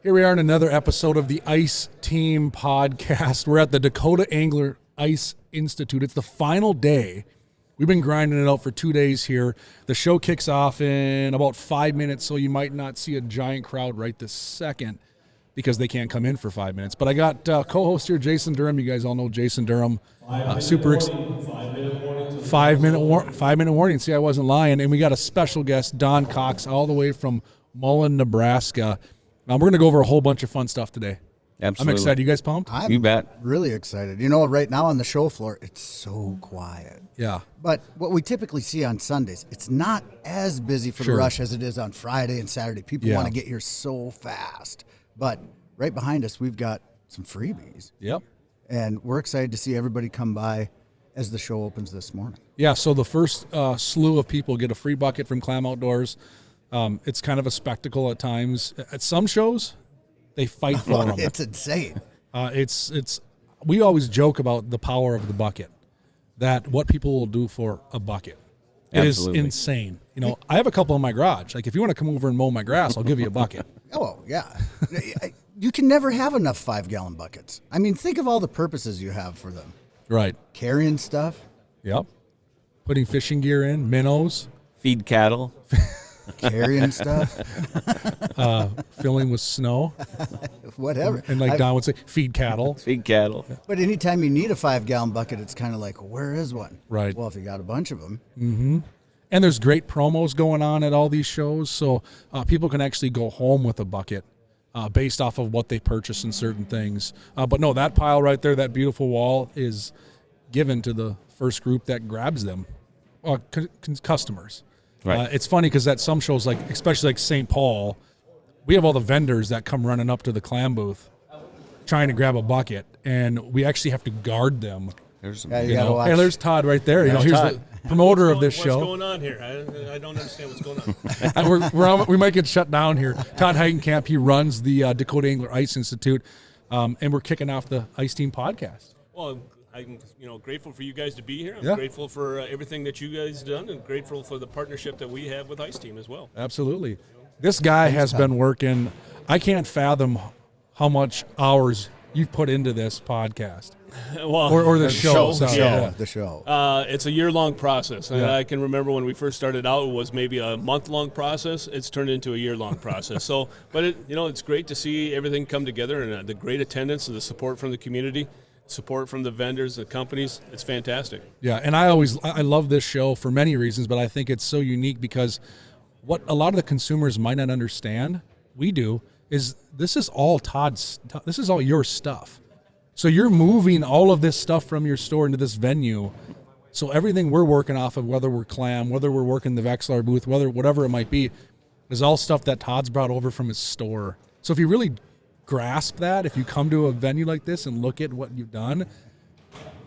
Here we are in another episode of the Ice Team Podcast. We're at the Dakota Angler Ice Institute. It's the final day. We've been grinding it out for 2 days here. The show kicks off in about 5 minutes, so you might not see a giant crowd right this second because they can't come in for 5 minutes. But I got co-host here, Jason Durham. You guys all know Jason Durham. Super excited. 5 minute warning. See, I wasn't lying. And we got a special guest, Don Cox, all the way from Mullen, Nebraska. We're going to go over a whole bunch of fun stuff today. Absolutely. I'm excited. You guys pumped? You bet. Really excited. You know, right now on the show floor, it's so quiet. Yeah. But what we typically see on Sundays, it's not as busy for the rush as it is on Friday and Saturday. People want to get here so fast. But right behind us, we've got some freebies. Yep. And we're excited to see everybody come by as the show opens this morning. Yeah, so the first slew of people get a free bucket from Clam Outdoors. It's kind of a spectacle at times. At some shows, they fight for them. It's insane. We always joke about the power of the bucket, that what people will do for a bucket. It Absolutely. is insane. You know, I have a couple in my garage. Like, if you want to come over and mow my grass, I'll give you a bucket. Oh, yeah. You can never have enough 5-gallon buckets. I mean, think of all the purposes you have for them. Right. Carrying stuff. Yep. Putting fishing gear in, minnows. Feed cattle. Carrying stuff. Filling with snow. Whatever. And like Don would say, feed cattle. Feed cattle. But anytime you need a 5-gallon bucket, it's kind of like, where is one? Right. Well, if you got a bunch of them. Mm-hmm. And there's great promos going on at all these shows, so people can actually go home with a bucket based off of what they purchase in certain things. But no, that pile right there, that beautiful wall, is given to the first group that grabs them, customers. Right. It's funny because at some shows, like especially like St. Paul, we have all the vendors that come running up to the clam booth trying to grab a bucket, and we actually have to guard them. There's some, Yeah, you gotta watch. And there's Todd right there. You know, here's Todd. the promoter of this show. What's going on here? I don't understand what's going on. We might get shut down here. Todd Heidenkamp, he runs the Dakota Angler Ice Institute, and we're kicking off the Ice Team Podcast. Well, I'm grateful for you guys to be here. I'm Yeah. grateful for everything that you guys done, and grateful for the partnership that we have with Ice Team as well. Absolutely. This guy has been working. I can't fathom how much hours you've put into this podcast. Well, Or the show. Sorry. The show. It's a year-long process. And Yeah. I can remember when we first started out, it was maybe a month-long process. It's turned into a year-long process. So, but it's great to see everything come together, and the great attendance and the support from the community, support from the vendors, the companies. It's fantastic. Yeah, and I love this show for many reasons, but I think it's so unique because what a lot of the consumers might not understand, we do, is this is all this is all your stuff. So you're moving all of this stuff from your store into this venue. So everything we're working off of, whether we're clam, whether we're working the Vexlar booth, whatever it might be, is all stuff that Todd's brought over from his store. So if you really grasp that, if you come to a venue like this and look at what you've done,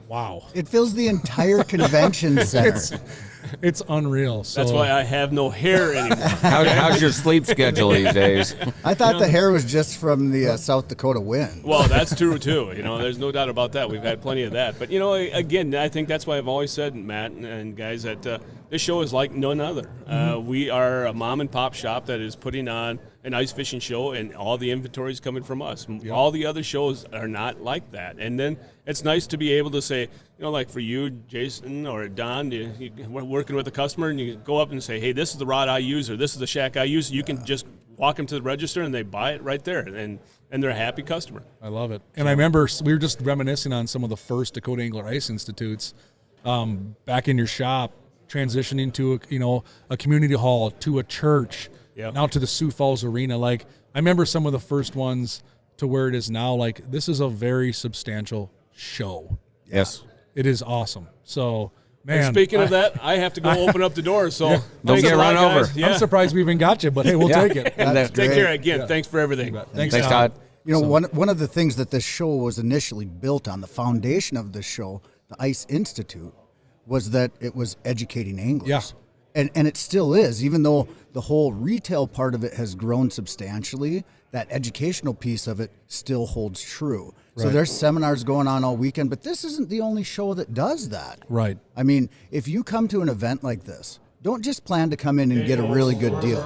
wow. It fills the entire convention center. It's unreal. So That's why I have no hair anymore. how's your sleep schedule these days? I thought the hair was just from the South Dakota wind. Well, that's true, too. There's no doubt about that. We've had plenty of that. But, again, I think that's why I've always said, Matt and guys, that this show is like none other. We are a mom-and-pop shop that is putting on an ice fishing show, and all the inventory is coming from us. Yep. All the other shows are not like that. And then it's nice to be able to say, like for you, Jason, or Don, we're working with a customer, and you go up and say, hey, this is the rod I use, or this is the shack I use. You can just walk them to the register, and they buy it right there, and they're a happy customer. I love it. And I remember we were just reminiscing on some of the first Dakota Angler Ice Institutes back in your shop, transitioning to a community hall, to a church, now to the Sioux Falls Arena. Like, I remember some of the first ones to where it is now. Like, this is a very substantial show. Yes. It is awesome. So, man. And speaking of that, I have to go open up the door. So Don't get run over. Yeah. I'm surprised we even got you, but hey, we'll take it. That's Take great. care again. Thanks for everything. Thanks, Todd. One of the things that this show was initially built on, the foundation of this show, the Ice Institute, was that it was educating anglers. Yeah. And it still is, even though the whole retail part of it has grown substantially, that educational piece of it still holds true. So there's seminars going on all weekend, but this isn't the only show that does that. Right. I mean, if you come to an event like this, don't just plan to come in and get a really good deal.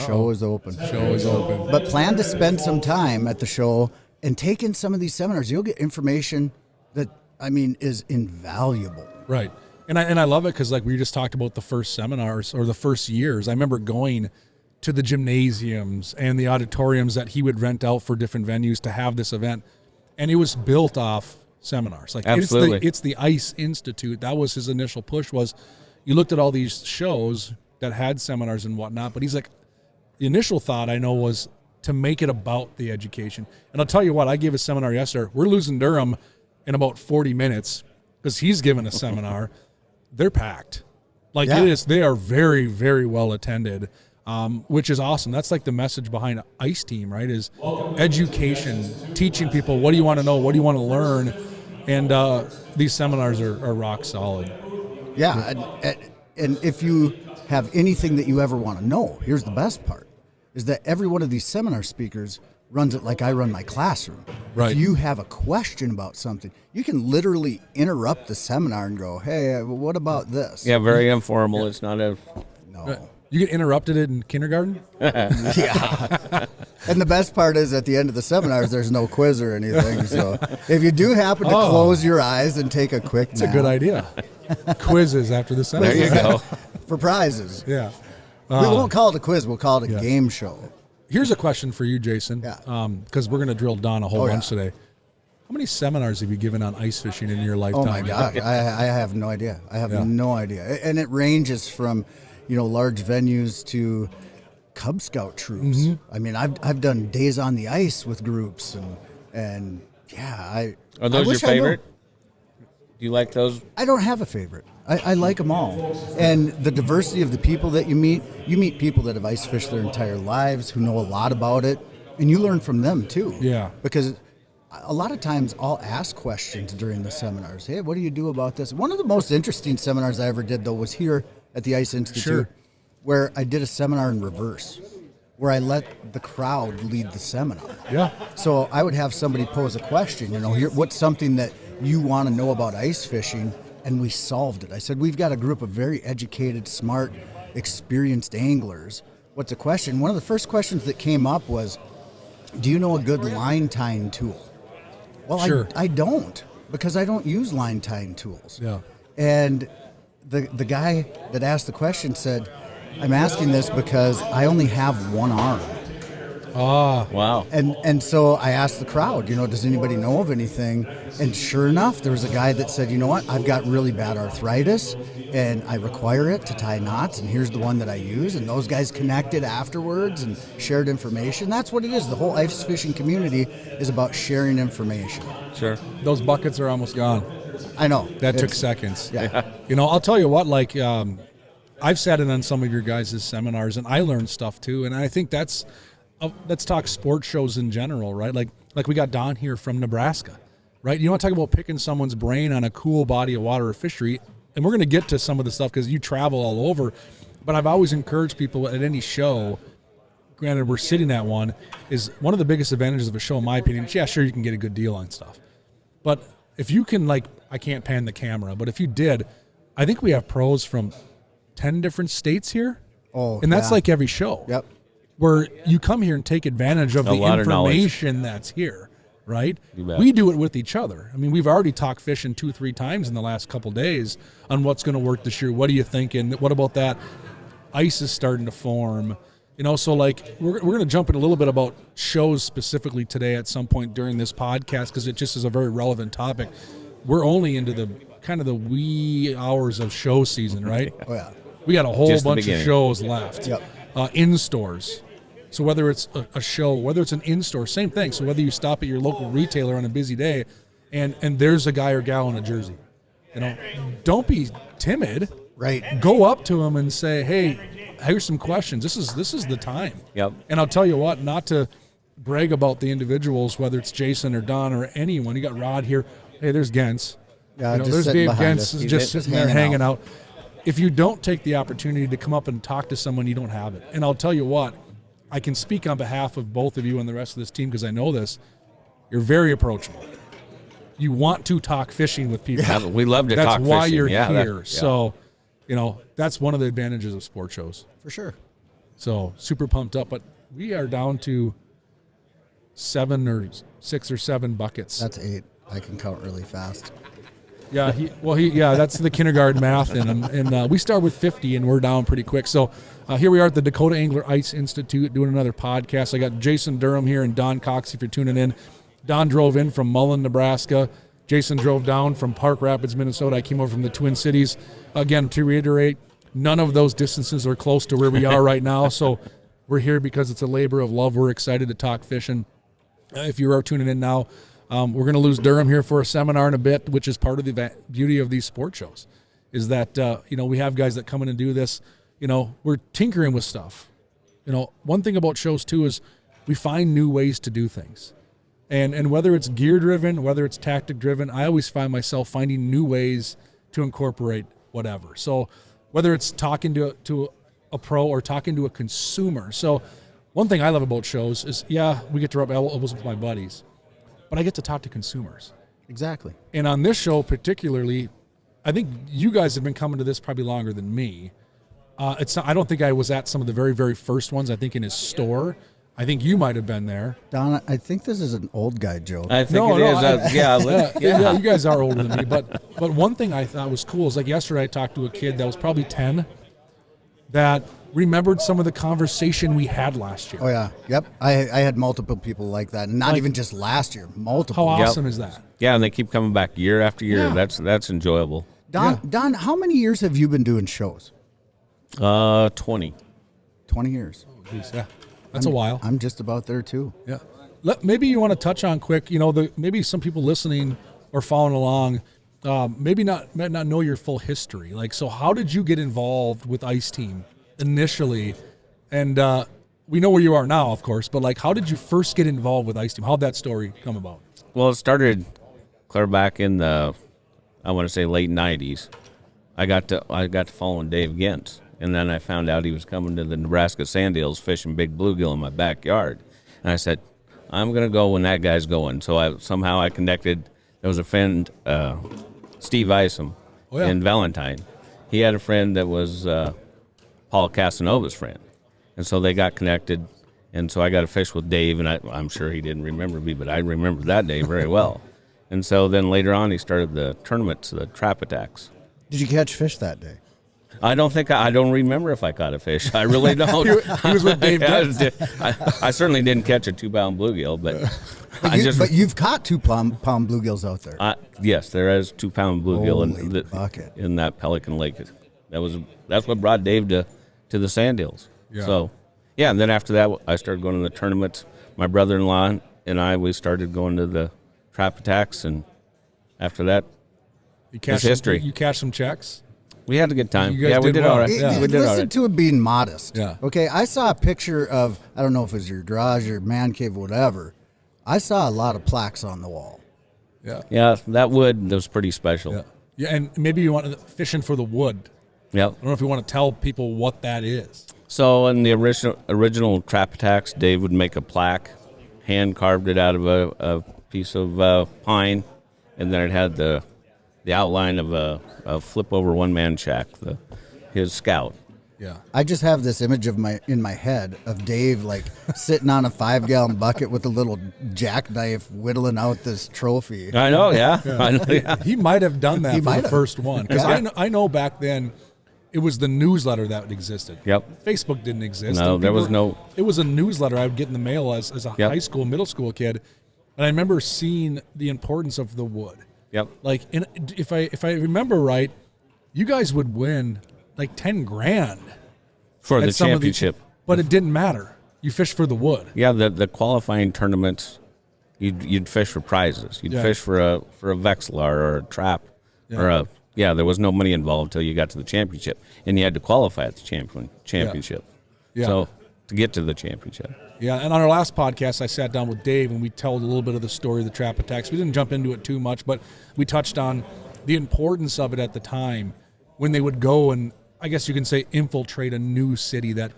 show is open. Show is open. But plan to spend some time at the show and take in some of these seminars. You'll get information that, is invaluable. Right. And I love it because, like, we just talked about the first seminars or the first years. I remember going to the gymnasiums and the auditoriums that he would rent out for different venues to have this event. And it was built off seminars. Like, Absolutely. It's the Ice Institute. That was his initial push, was you looked at all these shows that had seminars and whatnot. But he's like, the initial thought I know was to make it about the education. And I'll tell you what, I gave a seminar yesterday. We're losing Durham in about 40 minutes because he's given a seminar. They're packed. Like, Yeah. it is. They are very, very well attended, which is awesome. That's like the message behind Ice Team, right? Is education, teaching people what do you want to know, what do you want to learn, and these seminars are rock solid. Yeah, and if you have anything that you ever want to know, here's the best part, is that every one of these seminar speakers runs it like I run my classroom. Right. If you have a question about something, you can literally interrupt the seminar and go, hey, what about this? Yeah, very informal. It's not a. No. You get interrupted in kindergarten? Yeah. And the best part is at the end of the seminars, there's no quiz or anything. So if you do happen to close your eyes and take a quick nap. It's a good idea. Quizzes after the seminar. There you go. For prizes. Yeah. We won't call it a quiz. We'll call it a game show. Here's a question for you, Jason. Yeah. Because we're going to drill down a whole bunch today. How many seminars have you given on ice fishing in your lifetime? Oh my God, I have no idea. I have no idea, and it ranges from, large venues to Cub Scout troops. Mm-hmm. I've done days on the ice with groups, and Are those your favorite? Do you like those? I don't have a favorite. I like them all, and the diversity of the people that you meet people that have ice fished their entire lives who know a lot about it, and you learn from them too. Yeah, because a lot of times I'll ask questions during the seminars. Hey, what do you do about this? One of the most interesting seminars I ever did, though, was here at the Ice Institute, where I did a seminar in reverse, where I let the crowd lead the seminar. Yeah. So I would have somebody pose a question, here, what's something that you want to know about ice fishing? And we solved it. I said, we've got a group of very educated, smart, experienced anglers. What's the question? One of the first questions that came up was, do you know a good line tying tool? Well, I don't, because I don't use line tying tools. Yeah. And the guy that asked the question said, I'm asking this because I only have one arm. Wow. And so I asked the crowd, does anybody know of anything? And sure enough, there was a guy that said, you know what, I've got really bad arthritis and I require it to tie knots, and here's the one that I use. And those guys connected afterwards and shared information. That's what it is. The whole ice fishing community is about sharing information. Sure. Those buckets are almost gone. I know. That took seconds. Yeah. I'll tell you what, I've sat in on some of your guys' seminars and I learned stuff too. And I think let's talk sports shows in general, right? Like we got Don here from Nebraska, right? You want to talk about picking someone's brain on a cool body of water or fishery, and we're going to get to some of the stuff because you travel all over, but I've always encouraged people at any show, granted we're sitting at one, is one of the biggest advantages of a show, in my opinion, yeah, sure, you can get a good deal on stuff. But if you can, I can't pan the camera, but if you did, I think we have pros from 10 different states here. Oh, and that's like every show. Yep. Where you come here and take advantage of the information that's here, right? We do it with each other. We've already talked fishing 2-3 times in the last couple days on what's going to work this year. What are you thinking? What about that? Ice is starting to form. So we're going to jump in a little bit about shows specifically today at some point during this podcast because it just is a very relevant topic. We're only into the kind of the wee hours of show season, right? Oh, yeah. We got a whole bunch of shows left. Yep. In stores. So whether it's a show, whether it's an in-store, same thing. So whether you stop at your local retailer on a busy day and there's a guy or gal in a jersey, don't be timid. Right. Go up to them and say, hey, here's some questions. This is the time. Yep. And I'll tell you what, not to brag about the individuals, whether it's Jason or Don or anyone. You got Rod here. Hey, there's Gens. Yeah, There's Dave Gens just sitting there hanging out. If you don't take the opportunity to come up and talk to someone, you don't have it. And I'll tell you what, I can speak on behalf of both of you and the rest of this team because I know this. You're very approachable. You want to talk fishing with people. Yeah, we love to talk fishing. That's why you're here. So, that's one of the advantages of sport shows. For sure. So super pumped up. But we are down to 6 or 7 buckets. That's 8. I can count really fast. Yeah, that's the kindergarten math, and we start with 50, and we're down pretty quick. So here we are at the Dakota Angler Ice Institute doing another podcast. I got Jason Durham here and Don Cox, if you're tuning in. Don drove in from Mullen, Nebraska. Jason drove down from Park Rapids, Minnesota. I came over from the Twin Cities. Again, to reiterate, none of those distances are close to where we are right now, so we're here because it's a labor of love. We're excited to talk fishing. If you are tuning in now, we're going to lose Durham here for a seminar in a bit, which is part of the beauty of these sport shows, is that, we have guys that come in and do this. We're tinkering with stuff. One thing about shows, too, is we find new ways to do things. And whether it's gear-driven, whether it's tactic-driven, I always find myself finding new ways to incorporate whatever. So whether it's talking to a pro or talking to a consumer. So one thing I love about shows is, we get to rub elbows with my buddies, but I get to talk to consumers. Exactly. And on this show particularly, I think you guys have been coming to this probably longer than me. I don't think I was at some of the very, very first ones. I think in his store. I think you might have been there. Don, I think this is an old guy joke. I think it is. Yeah, you guys are older than me. But one thing I thought was cool is, like, yesterday I talked to a kid that was probably 10 that remembered some of the conversation we had last year. Oh, yeah. Yep. I had multiple people like that. Not even just last year. Multiple. How awesome is that? Yeah, and they keep coming back year after year. Yeah. That's enjoyable. Don, how many years have you been doing shows? 20. 20 years. Oh, geez, yeah. That's a while. I'm just about there, too. Yeah. Maybe you want to touch on quick, maybe some people listening or following along might not know your full history. Like, so how did you get involved with Ice Team initially? And we know where you are now, of course, but, like, how did you first get involved with Ice Team? How'd that story come about? Well, it started clear back in the, I want to say, late 90s. I got to following Dave Gintz, and then I found out he was coming to the Nebraska sand hills fishing big bluegill in my backyard. And I said, I'm going to go when that guy's going. So I connected. There was a friend, Steve Isom, in Valentine. He had a friend that was Paul Casanova's friend. And so they got connected. And so I got to fish with Dave, and I'm sure he didn't remember me, but I remember that day very well. And so then later on he started the tournaments, the trap attacks. Did you catch fish that day? I don't remember if I caught a fish. I really don't. He was with Dave. I certainly didn't catch a 2-pound bluegill, but you've caught 2-pound bluegills out there. Yes, there is 2-pound bluegill in that Pelican Lake. That's what brought Dave to the sand hills. Yeah. So, and then after that, I started going to the tournaments. My brother-in-law and we started going to the trap attacks, and after that, it's history. You cashed some checks? We had a good time. We did all right. Yeah. We did all Listen right. to it being modest. Yeah. Okay, I saw a picture of, I don't know if it was your garage or man cave, whatever. I saw a lot of plaques on the wall. Yeah. Yeah, that wood was pretty special. Yeah. Yeah, and maybe you want fishing for the wood. Yep. I don't know if you want to tell people what that is. So in the original trap attacks, Dave would make a plaque, hand carved it out of a piece of pine, and then it had the outline of a flip over one-man shack, his scout. Yeah. I just have this image in my head of Dave like sitting on a 5-gallon bucket with a little jackknife whittling out this trophy. I know, yeah. I know, yeah. He might have done that for the first one. Because Yeah. I know back then it was the newsletter that existed. Yep. Facebook didn't exist. No, there was no. It was a newsletter I would get in the mail as a high school, middle school kid. And I remember seeing the importance of the wood. Yep. Like, if I remember right, you guys would win like $10,000 For the at some of championship. but it didn't matter. You fished for the wood. Yeah, the qualifying tournaments, you'd fish for prizes. You'd fish for a Vexlar or a trap or there was no money involved until you got to the championship, and you had to qualify at the championship. Yeah. So to get to the championship. Yeah, and on our last podcast, I sat down with Dave, and we told a little bit of the story of the trap attacks. We didn't jump into it too much, but we touched on the importance of it at the time when they would go and, I guess you can say, infiltrate a new city that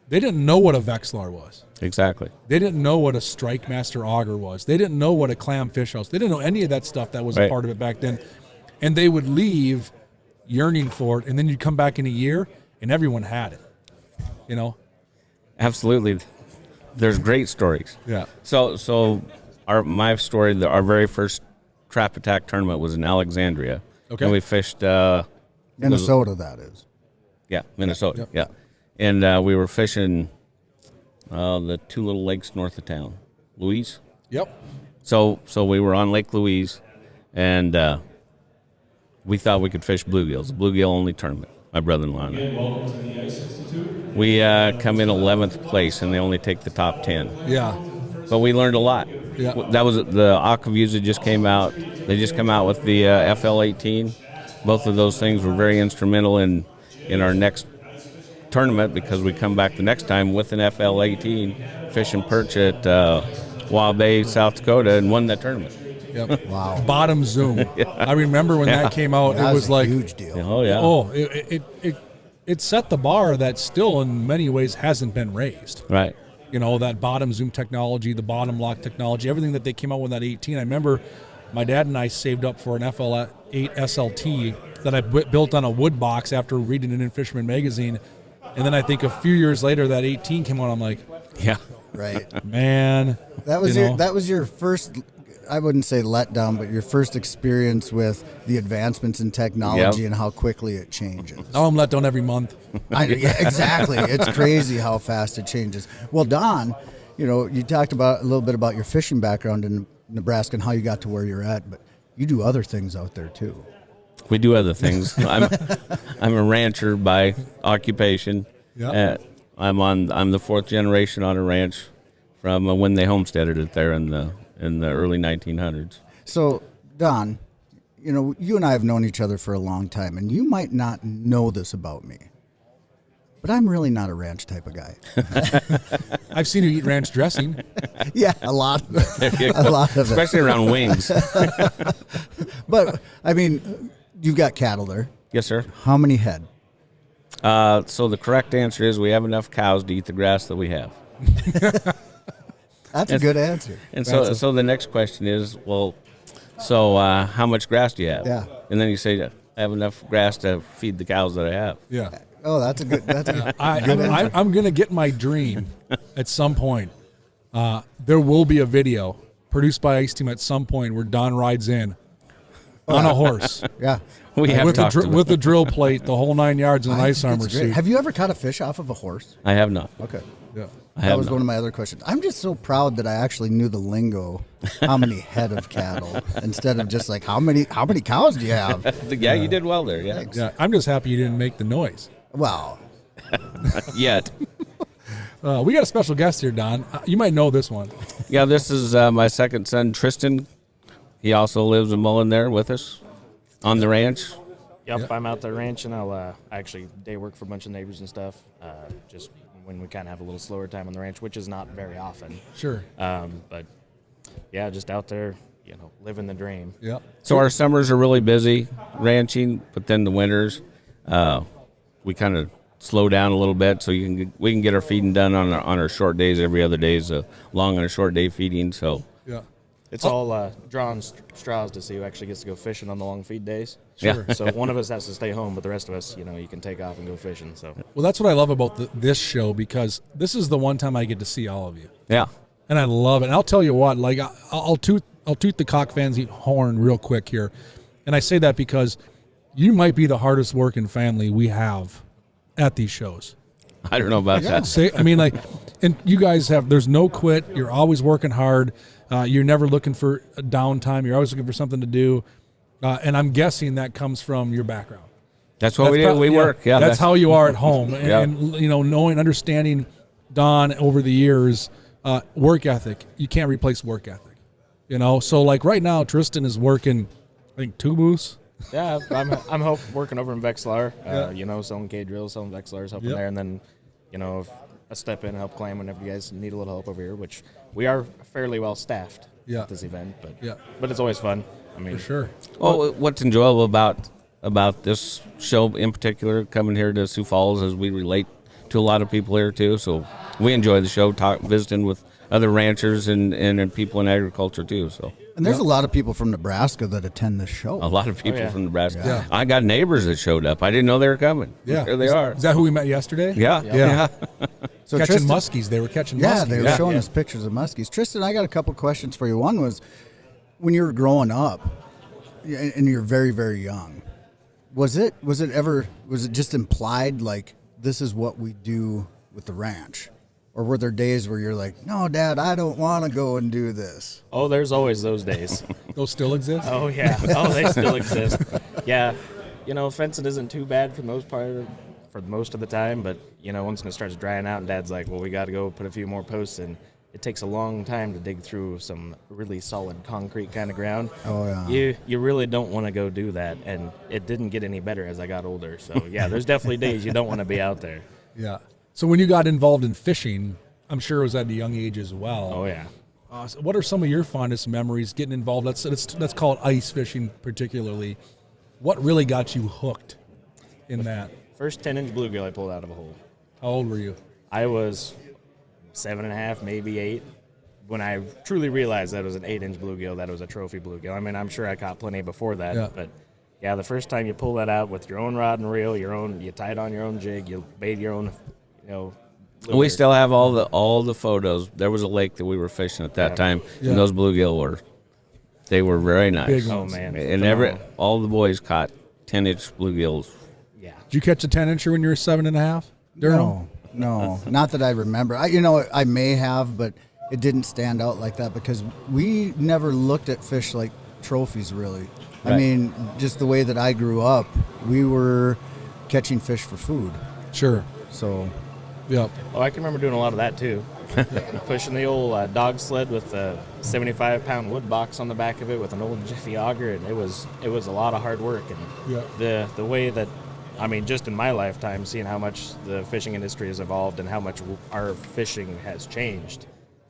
they didn't know what a Vexlar was. Exactly. They didn't know what a Strike Master auger was. They didn't know what a clam fish house. They didn't know any of that stuff that was a part of it back then. And they would leave yearning for it, and then you'd come back in a year, and everyone had it, Absolutely. There's great stories. Yeah. So my story, our very first trap attack tournament was in Alexandria. Okay. And we fished Minnesota, that is. Yeah, Minnesota. Yep. Yeah. And we were fishing the two little lakes north of town, Louise. Yep. So we were on Lake Louise, and we thought we could fish bluegills, the bluegill only tournament. My brother-in-law and I. Welcome to the Ice Institute. We come in 11th place, and they only take the top 10. Yeah. But we learned a lot. Yeah. That was the Aquavusa just came out. They just come out with the FL18. Both of those things were very instrumental in our next tournament, because we come back the next time with an FL18 fishing perch at Waubay, South Dakota, and won that tournament. Yep. Wow. Bottom zoom. I remember when that came out, That it was a like, huge deal. Oh yeah. oh, it set the bar that still in many ways hasn't been raised. Right. You know, that bottom zoom technology, the bottom lock technology, everything that they came out with that 18. I remember my dad and I saved up for an FL8 SLT that I built on a wood box after reading it in Fisherman Magazine. And then I think a few years later that 18 came out. I'm like, Yeah. Right. man. That was you know, that was your first, I wouldn't say letdown, but your first experience with the advancements in technology Yep. and how quickly it changes. now I'm let down every month. Yeah, exactly. It's crazy how fast it changes. Well, Don, you talked about a little bit about your fishing background in Nebraska and how you got to where you're at, but you do other things out there too. We do other things. I'm a rancher by occupation. Yeah. I'm the fourth generation on a ranch from when they homesteaded it there in the early 1900s. So, Don, you and I have known each other for a long time, and you might not know this about me, but I'm really not a ranch type of guy. I've seen you eat ranch dressing. Yeah, a lot. There you A go. lot of it. Especially around wings. But, I mean, you've got cattle there. Yes, sir. How many head? So the correct answer is we have enough cows to eat the grass that we have. That's a good answer. And so the next question is, well, so how much grass do you have? Yeah. And then you say, I have enough grass to feed the cows that I have. Yeah. Oh, that's a good answer. I'm going to get my dream at some point. There will be a video produced by Ice Team at some point where Don rides in on a horse Yeah. We have talked about with a drill plate, the whole 9 yards, and an I ice think armor it's great. suit. Have you ever caught a fish off of a horse? I have not. Okay. Yeah. I That have was not. one of my other questions. I'm just so proud that I actually knew the lingo, how many head of cattle, instead of just like, how many cows do you have? Yeah, you did well there. Yeah. Thanks. Yeah. I'm just happy you didn't make the noise. Well, Yet. We got a special guest here, Don. You might know this one. Yeah, this is my second son, Tristen. He also lives in Mullen there with us on the ranch. Yep, Yeah. I'm out there ranching. I'll actually day work for a bunch of neighbors and stuff. Just when we kind of have a little slower time on the ranch, which is not very often. Sure. But yeah, just out there, living the dream. Yeah. So our summers are really busy ranching, but then the winters, we kind of slow down a little bit so we can get our feeding done on our short days. Every other day is a long and a short day feeding. So Yeah. It's all drawing straws to see who actually gets to go fishing on the long feed days. Sure. So one of us has to stay home, but the rest of us, you can take off and go fishing. So Well, that's what I love about this show, because this is the one time I get to see all of you. yeah, And I love it. And I'll tell you what, like I'll toot the cock fans horn real quick here. And I say that because you might be the hardest working family we have at these shows. I don't know about that. I mean, like, and you guys there's no quit. You're always working hard. You're never looking for a downtime. You're always looking for something to do. And I'm guessing that comes from your background. That's what we do. We work. Yeah, that's how you are at home. Yeah. And understanding Don over the years, work ethic. You can't replace work ethic. So like right now, Tristen is working, I think 2 booths. yeah, I'm working over in Vexlar, selling K drills, selling Vexlars, helping Yep. there, and then, if I step in and help clam whenever you guys need a little help over here, which we are fairly well staffed Yeah. at this event, but Yeah. but it's always fun. I mean, For sure. Well, what's enjoyable about this show in particular, coming here to Sioux Falls, is we relate to a lot of people here too. So we enjoy the show, visiting with other ranchers and people in agriculture too. So and there's a lot of people from Nebraska that attend this show. a lot of people yeah. from Nebraska. Yeah. I got neighbors that showed up. I didn't know they were coming. Yeah. There they are. Is that who we met yesterday? Yeah. Yeah. So catching Tristen, muskies. They were catching muskies. Yeah, they were showing us pictures of muskies. Tristen, I got a couple questions for you. One was, when you were growing up, and you're very, very young, was it just implied like this is what we do with the ranch? Or were there days where you're like, no, Dad, I don't want to go and do this? Oh, there's always those days. Those still exist? Oh, yeah. Oh, they still exist. Yeah. Fencing isn't too bad for most of the time, but, once it starts drying out and Dad's like, well, we got to go put a few more posts in, it takes a long time to dig through some really solid concrete kind of ground. Oh, yeah. You really don't want to go do that, and it didn't get any better as I got older. So, yeah, there's definitely days you don't want to be out there. Yeah. So when you got involved in fishing, I'm sure it was at a young age as well. Oh, yeah. So what are some of your fondest memories getting involved? Let's call it ice fishing particularly. What really got you hooked in that? First 10-inch bluegill I pulled out of a hole. How old were you? I was 7.5, maybe 8, when I truly realized that it was an 8-inch bluegill, that it was a trophy bluegill. I mean, I'm sure I caught plenty before that, but yeah, the first time you pull that out with your own rod and reel, you tie it on your own jig, you bait your own, We still have all the photos. There was a lake that we were fishing at that time, and those bluegill they were very nice. Big Oh ones. man! And all the boys caught 10-inch bluegills. Yeah. Did you catch a 10-incher when you were 7.5? No, not that I remember. I may have, but it didn't stand out like that because we never looked at fish like trophies, really. Right. I mean, just the way that I grew up, we were catching fish for food. Sure. So, Yep. Oh, I can remember doing a lot of that too. Pushing the old dog sled with a 75-pound wood box on the back of it with an old Jiffy auger, and it was a lot of hard work. And the way that, I mean, just in my lifetime, seeing how much the fishing industry has evolved and how much our fishing has changed,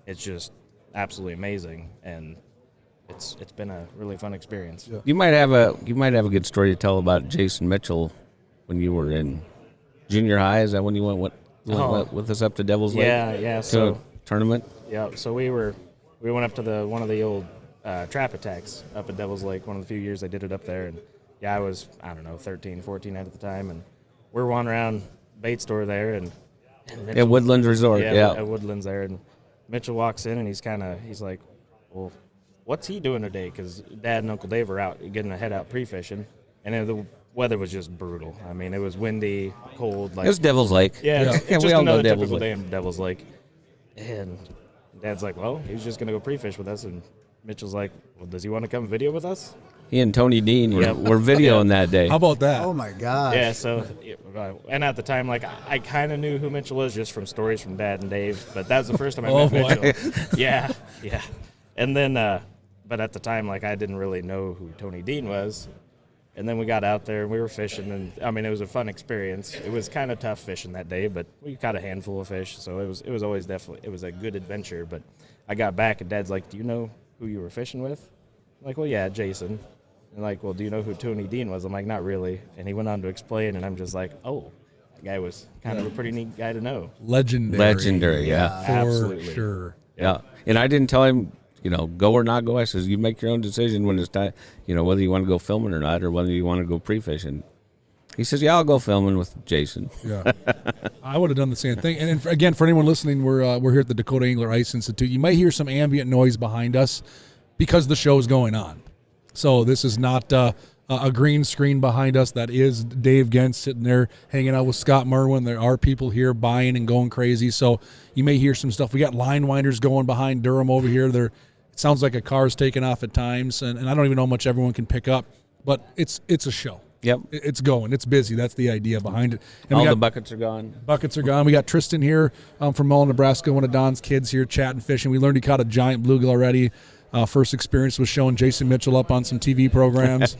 it's just absolutely amazing. And it's been a really fun experience. Yeah. You might have a good story to tell about Jason Mitchell when you were in junior high. Is that when you went with us up to Devil's Lake? Yeah. To a tournament. Yeah. So we went up to one of the old trap attacks up at Devil's Lake. One of the few years they did it up there, and yeah, I was 13, 14 at the time, and we're wandering around bait store there, and At Woodlands Resort. Yeah. At Woodlands there, and Mitchell walks in and he's like, well, what's he doing today? Because Dad and Uncle Dave are out getting a head out pre-fishing, and the weather was just brutal. I mean, it was windy, cold. It was Devil's Lake. Yeah, it's we just all know another Devil's typical Lake. day in Devil's Lake. And Dad's like, well, he was just going to go pre-fish with us. And Mitchell's like, well, does he want to come video with us? He and Tony Dean were videoing that day. How about that? oh my gosh. Yeah, so, and at the time, like, I kind of knew who Mitchell was just from stories from Dad and Dave. But that was the first time I met Mitchell. Yeah. And then, but at the time, like, I didn't really know who Tony Dean was. And then we got out there and we were fishing, and I mean, it was a fun experience. It was kind of tough fishing that day, but we caught a handful of fish, so it was always definitely, it was a good adventure. But I got back and Dad's like, do you know who you were fishing with? I'm like, well, yeah, Jason. And like, well, do you know who Tony Dean was? I'm like, not really. And he went on to explain, and I'm just like, oh, that guy was kind of a pretty neat guy to know. Legendary. Yeah. For Absolutely. sure. Yeah. And I didn't tell him, go or not go. I says, you make your own decision when it's time, whether you want to go filming or not, or whether you want to go pre-fishing. He says, yeah, I'll go filming with Jason. Yeah. I would have done the same thing. And again, for anyone listening, we're here at the Dakota Angler Ice Institute. You might hear some ambient noise behind us because the show is going on. So this is not a green screen behind us. That is Dave Gent sitting there hanging out with Scott Merwin. There are people here buying and going crazy. So you may hear some stuff. We got line winders going behind Durham over here. It sounds like a car's taking off at times, and I don't even know how much everyone can pick up, but it's a show. Yep. It's going. It's busy. That's the idea behind it. And All the buckets are gone. Buckets are gone. We got Tristen here from Mullen, Nebraska, one of Don's kids here chatting fishing. We learned he caught a giant bluegill already. First experience was showing Jason Mitchell up on some TV programs,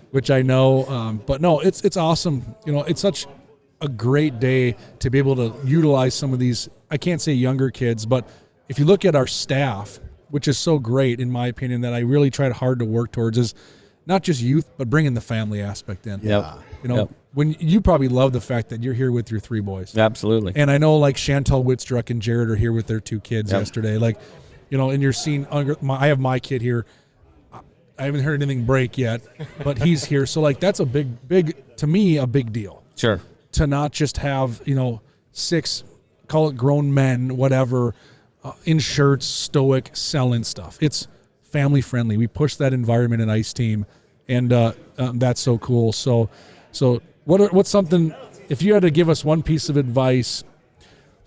which I know. But no, it's awesome. It's such a great day to be able to utilize some of these, I can't say younger kids, but if you look at our staff, which is so great in my opinion, that I really tried hard to work towards, is not just youth, but bringing the family aspect in. Yep. When you probably love the fact that you're here with your 3 boys. Absolutely. And I know like Chantal Whitstruck and Jared are here with their 2 kids yesterday. Like, and you're seeing, I have my kid here. I haven't heard anything break yet, but he's here. So like, that's a big, to me, a big deal. Sure. To not just have, 6 call it grown men, whatever, in shirts, stoic, selling stuff. It's family friendly. We push that environment in Ice Team, and that's so cool. So what's something, if you had to give us one piece of advice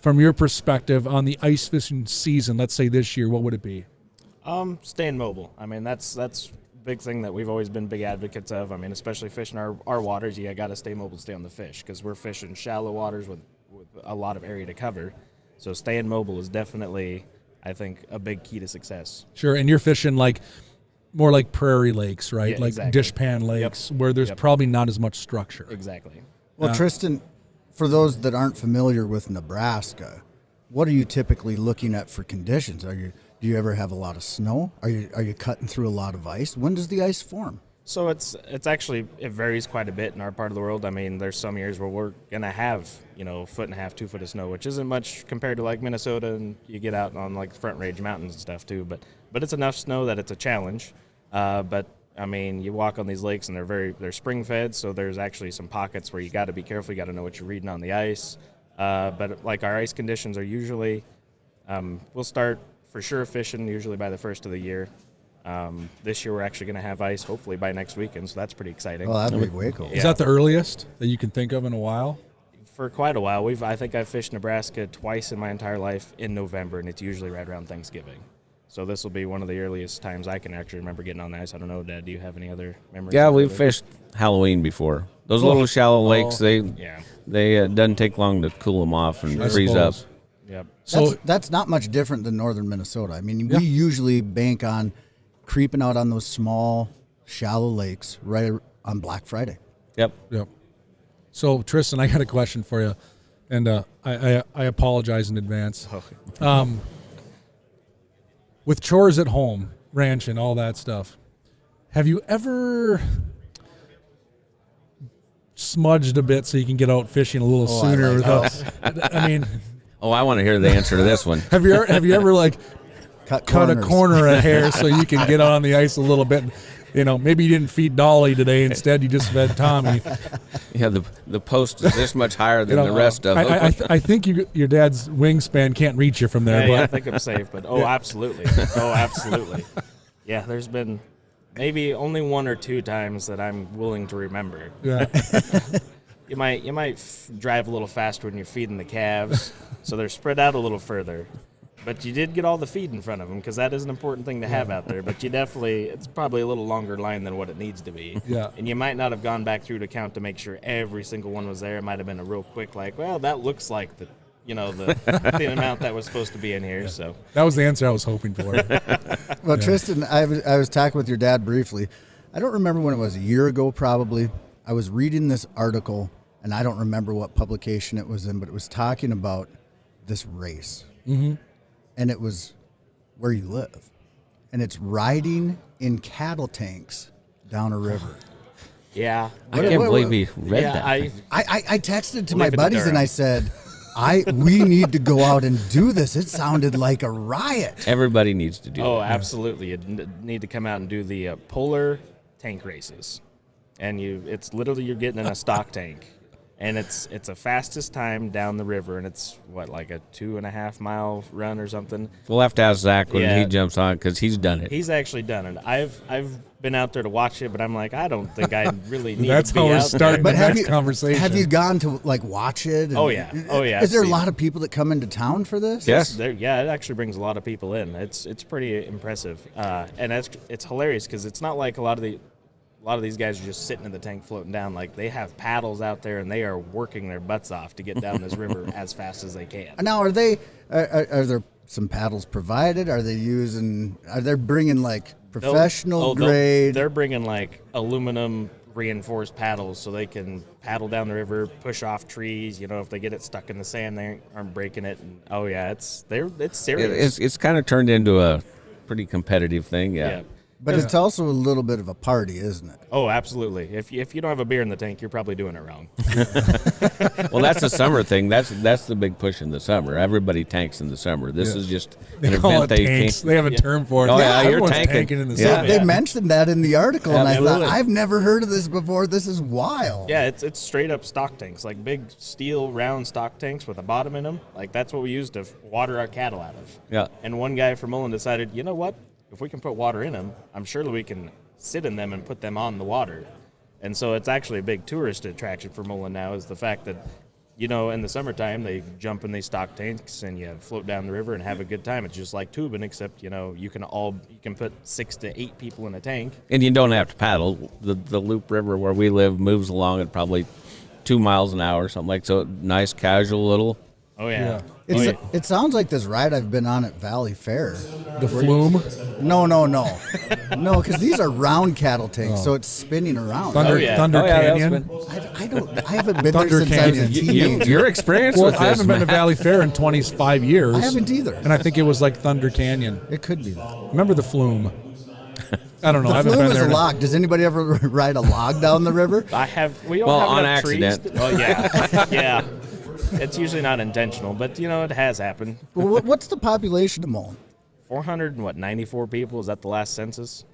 from your perspective on the ice fishing season, let's say this year, what would it be? Staying mobile. I mean, that's a big thing that we've always been big advocates of. I mean, especially fishing our waters, you got to stay mobile to stay on the fish, because we're fishing shallow waters with a lot of area to cover. So staying mobile is definitely, I think, a big key to success. Sure, and you're fishing more like prairie lakes, right? Yeah, like exactly. dishpan lakes, Yep. where there's Yep. probably not as much structure. Exactly. Well, Tristen, for those that aren't familiar with Nebraska, what are you typically looking at for conditions? Do you ever have a lot of snow? Are you cutting through a lot of ice? When does the ice form? So it's actually, it varies quite a bit in our part of the world. I mean, there's some years where we're gonna have 1.5 2 foot of snow, which isn't much compared to like Minnesota, and you get out on like Front Range mountains and stuff too. But it's enough snow that it's a challenge. But I mean, you walk on these lakes and they're spring fed, so there's actually some pockets where you got to be careful. You got to know what you're reading on the ice. But like our ice conditions are usually, we'll start for sure fishing usually by the first of the year. This year we're actually going to have ice hopefully by next weekend, so that's pretty exciting. Oh, that'd be way cool. Is that the earliest that you can think of in a while? For quite a while. I think I've fished Nebraska twice in my entire life in November, and it's usually right around Thanksgiving. So this will be one of the earliest times I can actually remember getting on the ice. I don't know, Dad, do you have any other memories? Yeah, of we've it? fished Halloween before. Those little shallow lakes, they doesn't take long to cool them off and I freeze up. suppose. Yep. So That's not much different than northern Minnesota. I mean, we usually bank on creeping out on those small, shallow lakes right on Black Friday. Yep. Yep. So Tristen, I got a question for you, and I apologize in advance. With chores at home, ranching, all that stuff, have you ever smudged a bit so you can get out fishing a little sooner? I mean, I want to hear the answer to this one. have you ever like cut a corners. corner a hair so you can get on the ice a little bit? Maybe you didn't feed Dolly today. Instead, you just fed Tommy. Yeah, the post is this much higher than the rest of them. I think your dad's wingspan can't reach you from there. Yeah, I But think I'm safe, but absolutely. Oh, absolutely. Yeah, there's been maybe only 1 or 2 times that I'm willing to remember. yeah. You might drive a little faster when you're feeding the calves, so they're spread out a little further. But you did get all the feed in front of them, because that is an important thing to have out there. But it's probably a little longer line than what it needs to be. Yeah. And you might not have gone back through to count to make sure every single one was there. It might have been a real quick, that looks like the amount that was supposed to be in here. So That was the answer I was hoping for. Well, Tristen, I was talking with your dad briefly. I don't remember when it was, a year ago probably. I was reading this article, and I don't remember what publication it was in, but it was talking about this race. Mm-hmm. And it was where you live. And it's riding in cattle tanks down a river. yeah, I can't believe he read that. I texted to my Leave it to buddies and Durham. I said, we need to go out and do this. It sounded like a riot. Everybody needs to do Oh, that. absolutely. You need to come out and do the polar tank races. And it's literally you're getting in a stock tank. And it's a fastest time down the river, and it's like a 2.5 mile run or something. We'll have to ask Zack when Yeah. he jumps on, because he's done it. He's actually done it. I've been out there to watch it, but I'm like, I don't think I really need That's to be how we're out starting there. the next conversation. Have you gone to watch it? Oh, yeah. Oh, yeah, Is there a I've lot seen of people that come into town for this? Yes. It actually brings a lot of people in. It's pretty impressive, and it's hilarious because it's not like a lot of these guys are just sitting in the tank floating down. Like, they have paddles out there, and they are working their butts off to get down this river as fast as they can. Now, are there some paddles provided? Are they bringing like professional grade? They're bringing like aluminum reinforced paddles so they can paddle down the river, push off trees. If they get it stuck in the sand, they aren't breaking it. And it's serious. It's kind of turned into a pretty competitive thing, yeah. But it's also a little bit of a party, isn't it? Oh, absolutely. If you don't have a beer in the tank, you're probably doing it wrong. Well, that's a summer thing. That's the big push in the summer. Everybody tanks in the summer. This is just an They call event it tanks. They have a term for it. Oh, yeah, you're everyone's tanking. tanking in the Yeah. summer. They mentioned that in the article, and I Absolutely. thought, I've never heard of this before. This is wild. Yeah, it's straight up stock tanks, like big steel round stock tanks with a bottom in them. Like that's what we use to water our cattle out of. Yeah. And one guy from Mullen decided, you know what? If we can put water in them, I'm sure that we can sit in them and put them on the water. And so it's actually a big tourist attraction for Mullen now is the fact that, in the summertime they jump in these stock tanks and you float down the river and have a good time. It's just like tubing, except, you can put 6 to 8 people in a tank. And you don't have to paddle. The Loop River where we live moves along at probably 2 miles an hour, something like so. Nice, casual little. Oh, yeah. It sounds like this ride I've been on at Valley Fair. The flume. No. No, because these are round cattle tanks, so it's spinning around. Thunder Oh, yeah, Canyon. I haven't been Thunder there since I was a Canyon. teenager. Your experience Well, with I this, haven't been to man. Valley Fair in 25 years. I haven't either. And I think it was like Thunder Canyon. It could be that. Remember the flume? I don't know. I The haven't flume been is there. a log. Does anybody ever ride a log down the river? We don't Well, have on enough accident. trees. Oh, yeah. Yeah. It's usually not intentional, but, it has happened. Well, what's the population of Mullen? 94 people. Is that the last census?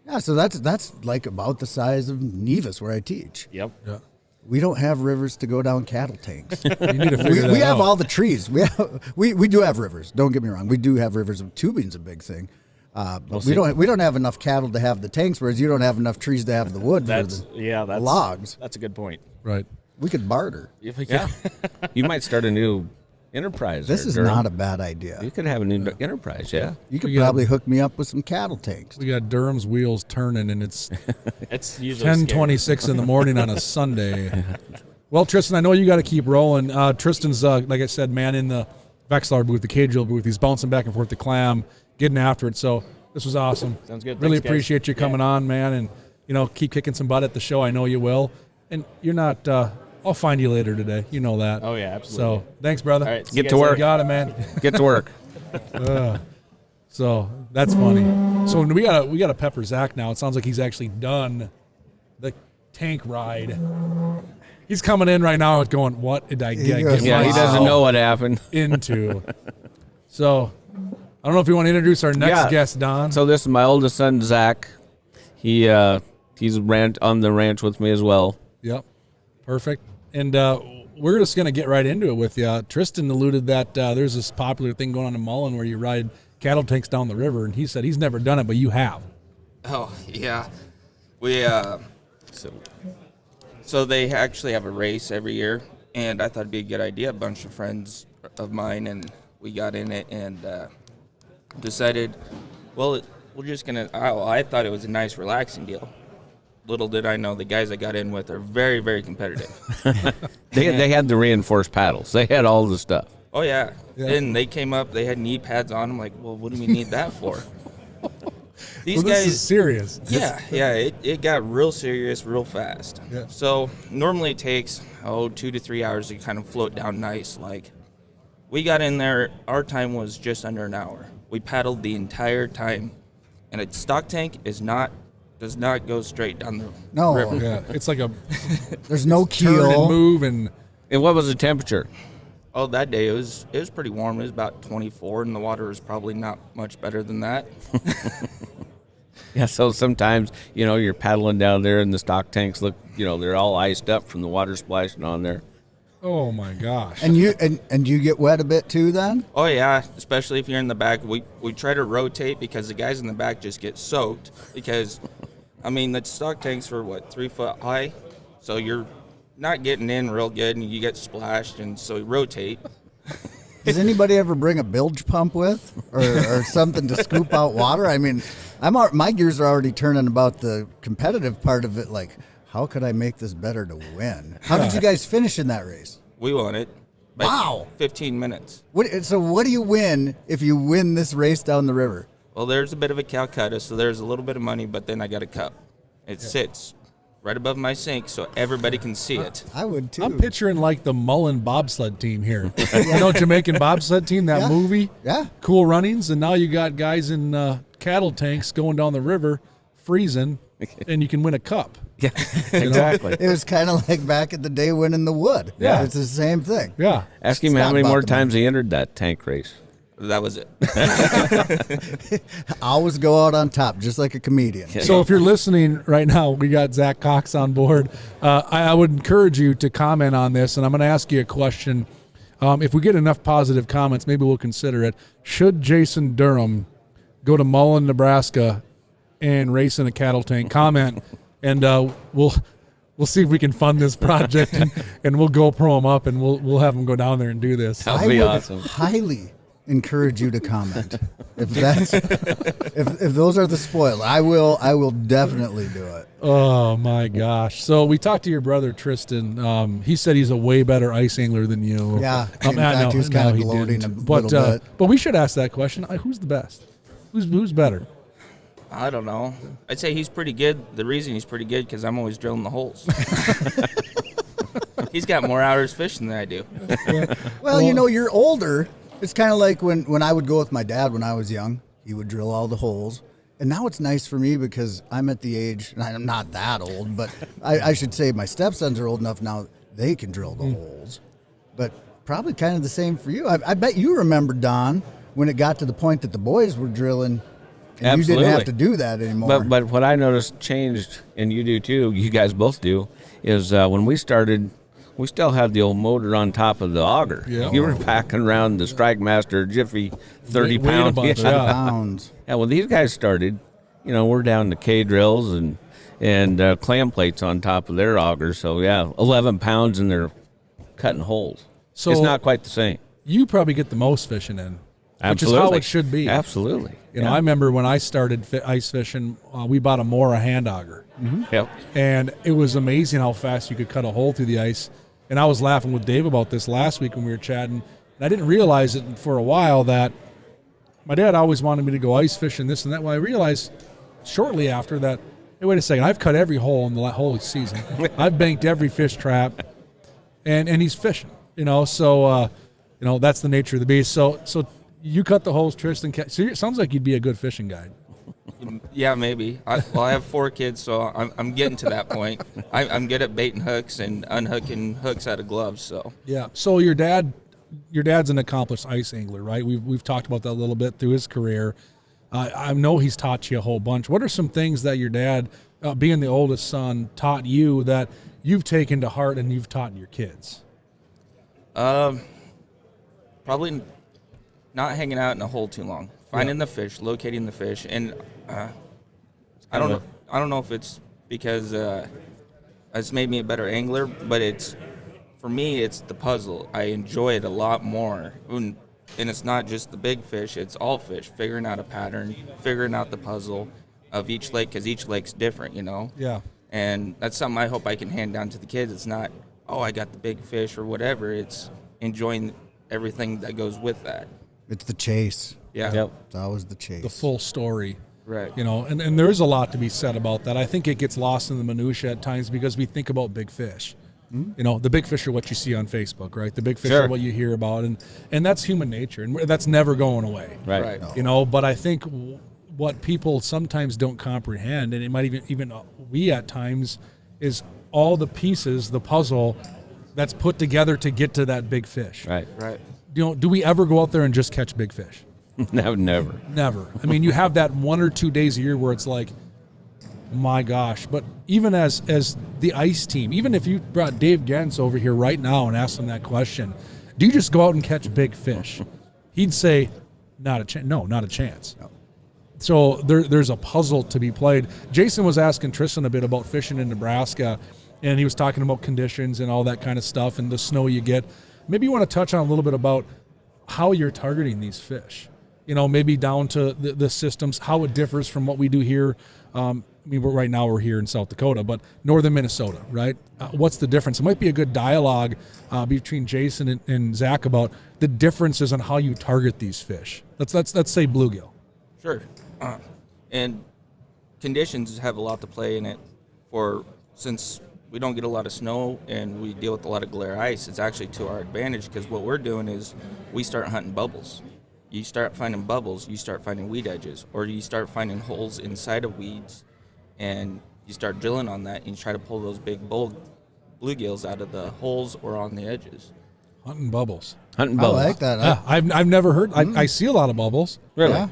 Yeah, so that's like about the size of Nevis where I teach. Yep. Yeah. We don't have rivers to go down cattle tanks. You need to figure we that have out. all the trees. We do have rivers. Don't get me wrong. We do have rivers. Tubing's a big thing. But we don't have enough cattle to have the tanks, whereas you don't have enough trees to have the wood for the logs. That's a good point. Right. We could barter. Yeah. You might start a new enterprise. This there, is Durham. not a bad idea. You could have a new enterprise, yeah. You could We got- probably hook me up with some cattle tanks. We got Durham's wheels turning, and it's It's usually 10:26 in the morning on a Sunday. Well, Tristen, I know you got to keep rolling. Tristan's, like I said, man in the Vexlar booth, the Cage-Drill booth. He's bouncing back and forth the clam, getting after it. So this was awesome. Sounds good. Really Thanks, guys. appreciate you coming on, man, and keep kicking some butt at the show. I know you will. And you're not. I'll find you later today. You know that. Oh, yeah, absolutely. So thanks, brother. All right, see you Get guys to work. later. Got it, man. Get to work. So that's funny. So we gotta pepper Zack now. It sounds like he's actually done the tank ride. He's coming in right now going, what did I get goes, Yeah, he doesn't myself know what happened. into? So I don't know if you want to introduce our next Yeah. guest, Don. So this is my oldest son, Zack. He's on the ranch with me as well. Yep. Perfect. And we're just going to get right into it with you. Tristen alluded that there's this popular thing going on in Mullen where you ride cattle tanks down the river, and he said he's never done it, but you have. Oh, yeah. We, so they actually have a race every year, and I thought it'd be a good idea. A bunch of friends of mine, and we got in it and decided, well, we're just going to, I thought it was a nice, relaxing deal. Little did I know the guys I got in with are very, very competitive. They had the reinforced paddles. They had all the stuff. Oh, yeah. And they came up, they had knee pads on. I'm like, well, what do we need that for? These Well, this guys. is serious. Yeah, it got real serious real fast. Yeah. So normally it takes 2 to 3 hours to kind of float down nice. Like we got in there, our time was just under an hour. We paddled the entire time, and a stock tank does not go straight down the No. river. Yeah, it's like a There's no turn and keel. move, and And what was the temperature? Oh, that day it was pretty warm. It was about 24, and the water was probably not much better than that. Yeah, so sometimes, you're paddling down there and the stock tanks look, they're all iced up from the water splashing on there. oh my gosh. And you get wet a bit too then? Oh yeah, especially if you're in the back. We try to rotate because the guys in the back just get soaked because, the stock tanks are 3 foot high, so you're not getting in real good and you get splashed, and so you rotate. Does anybody ever bring a bilge pump with or something to scoop out water? My gears are already turning about the competitive part of it. Like, how could I make this better to win? How did you guys finish in that race? We won it. By Wow. 15 minutes. So what do you win if you win this race down the river? Well, there's a bit of a Calcutta, so there's a little bit of money, but then I got a cup. It sits right above my sink so everybody can see it. I would too. I'm picturing like the Mullen bobsled team here. Jamaican bobsled team, that Yeah. movie. Yeah. Cool runnings, and now you got guys in cattle tanks going down the river. freezing, and you can win a cup. Yeah, exactly. It was kind of like back in the day winning the wood. Yeah. It's the same thing. Yeah. Ask him It's how not many about more the times he entered that tank race. That was it. Always go out on top, just like a comedian. So if you're listening right now, we got Zach Cox on board. I would encourage you to comment on this, and I'm going to ask you a question. If we get enough positive comments, maybe we'll consider it. Should Jason Durham go to Mullen, Nebraska, and race in a cattle tank? Comment, and we'll see if we can fund this project, and we'll GoPro him up, and we'll have him go down there and do this. That'll be awesome. Highly encourage you to comment. If those are the spoilers, I will definitely do it. Oh my gosh! So we talked to your brother Tristen. He said he's a way better ice angler than you. Yeah, in fact, he was kind of gloating a little bit. But we should ask that question: who's the best? Who's better? I don't know. I'd say he's pretty good. The reason he's pretty good because I'm always drilling the holes. He's got more hours fishing than I do. Well, you're older. It's kind of like when I would go with my dad when I was young. He would drill all the holes. And now it's nice for me because I'm at the age, and I'm not that old, but I should say my stepsons are old enough now they can drill the holes. But probably kind of the same for you. I bet you remember, Don, when it got to the point that the boys were drilling and Absolutely. you didn't have to do that anymore. But what I noticed changed, and you do too, you guys both do, is when we started, we still had the old motor on top of the auger. Yeah. You were packing around the Strike Master Jiffy 30 Weight a pound. bunch, Yeah. yeah. pounds. Yeah, well, these guys started, we're down to K drills and clam plates on top of their augers. So, yeah, 11 pounds and they're cutting holes. So it's not quite the same. You probably get the most fishing in, Absolutely. which is how it should be. Absolutely. I remember when I started ice fishing, we bought a Mora hand auger. Yep. And it was amazing how fast you could cut a hole through the ice. And I was laughing with Dave about this last week when we were chatting. And I didn't realize it for a while that my dad always wanted me to go ice fishing, this and that. Well, I realized shortly after that, hey, wait a second, I've cut every hole in the whole season. I've banked every fish trap, and he's fishing, So, that's the nature of the beast. So you cut the holes, Tristen. So it sounds like you'd be a good fishing guide. Yeah, maybe. I have 4 kids, so I'm getting to that point. I'm good at baiting hooks and unhooking hooks out of gloves. So Yeah. So your dad's an accomplished ice angler, right? We've talked about that a little bit through his career. I know he's taught you a whole bunch. What are some things that your dad, being the oldest son, taught you that you've taken to heart and you've taught your kids? probably not hanging out in a hole too long. Finding the fish, locating the fish, and I don't know if it's because it's made me a better angler, but for me it's the puzzle. I enjoy it a lot more, and it's not just the big fish; it's all fish. Figuring out a pattern, figuring out the puzzle of each lake, because each lake's different, Yeah. And that's something I hope I can hand down to the kids. It's not, I got the big fish or whatever. It's enjoying everything that goes with that. It's the chase. Yeah. Yep. It's always the chase. The full story. Right. And there is a lot to be said about that. I think it gets lost in the minutia at times because we think about big fish. Mm-hmm. The big fish are what you see on Facebook, right? The big fish are what you hear about, and that's human nature, and that's never going away. Right. No. But I think what people sometimes don't comprehend, and it might even we at times, is all the pieces, the puzzle that's put together to get to that big fish. Right. Right. Do we ever go out there and just catch big fish? No, never. Never. I mean, you have that 1 or 2 days a year where it's like, my gosh. But even as the ice team, even if you brought Dave Gens over here right now and asked him that question, do you just go out and catch big fish? He'd say, not a chance. No, not a chance. No. So there's a puzzle to be played. Jason was asking Tristen a bit about fishing in Nebraska, and he was talking about conditions and all that kind of stuff and the snow you get. Maybe you want to touch on a little bit about how you're targeting these fish. Maybe down to the systems, how it differs from what we do here. Right now we're here in South Dakota, but northern Minnesota, right? What's the difference? It might be a good dialogue between Jason and Zack about the differences on how you target these fish. Let's say bluegill. Sure. And conditions have a lot to play in it. Since we don't get a lot of snow and we deal with a lot of glare ice, it's actually to our advantage, because what we're doing is we start hunting bubbles. You start finding bubbles, you start finding weed edges, or you start finding holes inside of weeds, and you start drilling on that, and you try to pull those big bluegills out of the holes or on the edges. Hunting bubbles. Hunting I bubbles. like that. Yeah, I've never heard. I see a lot of bubbles. Really? Yeah.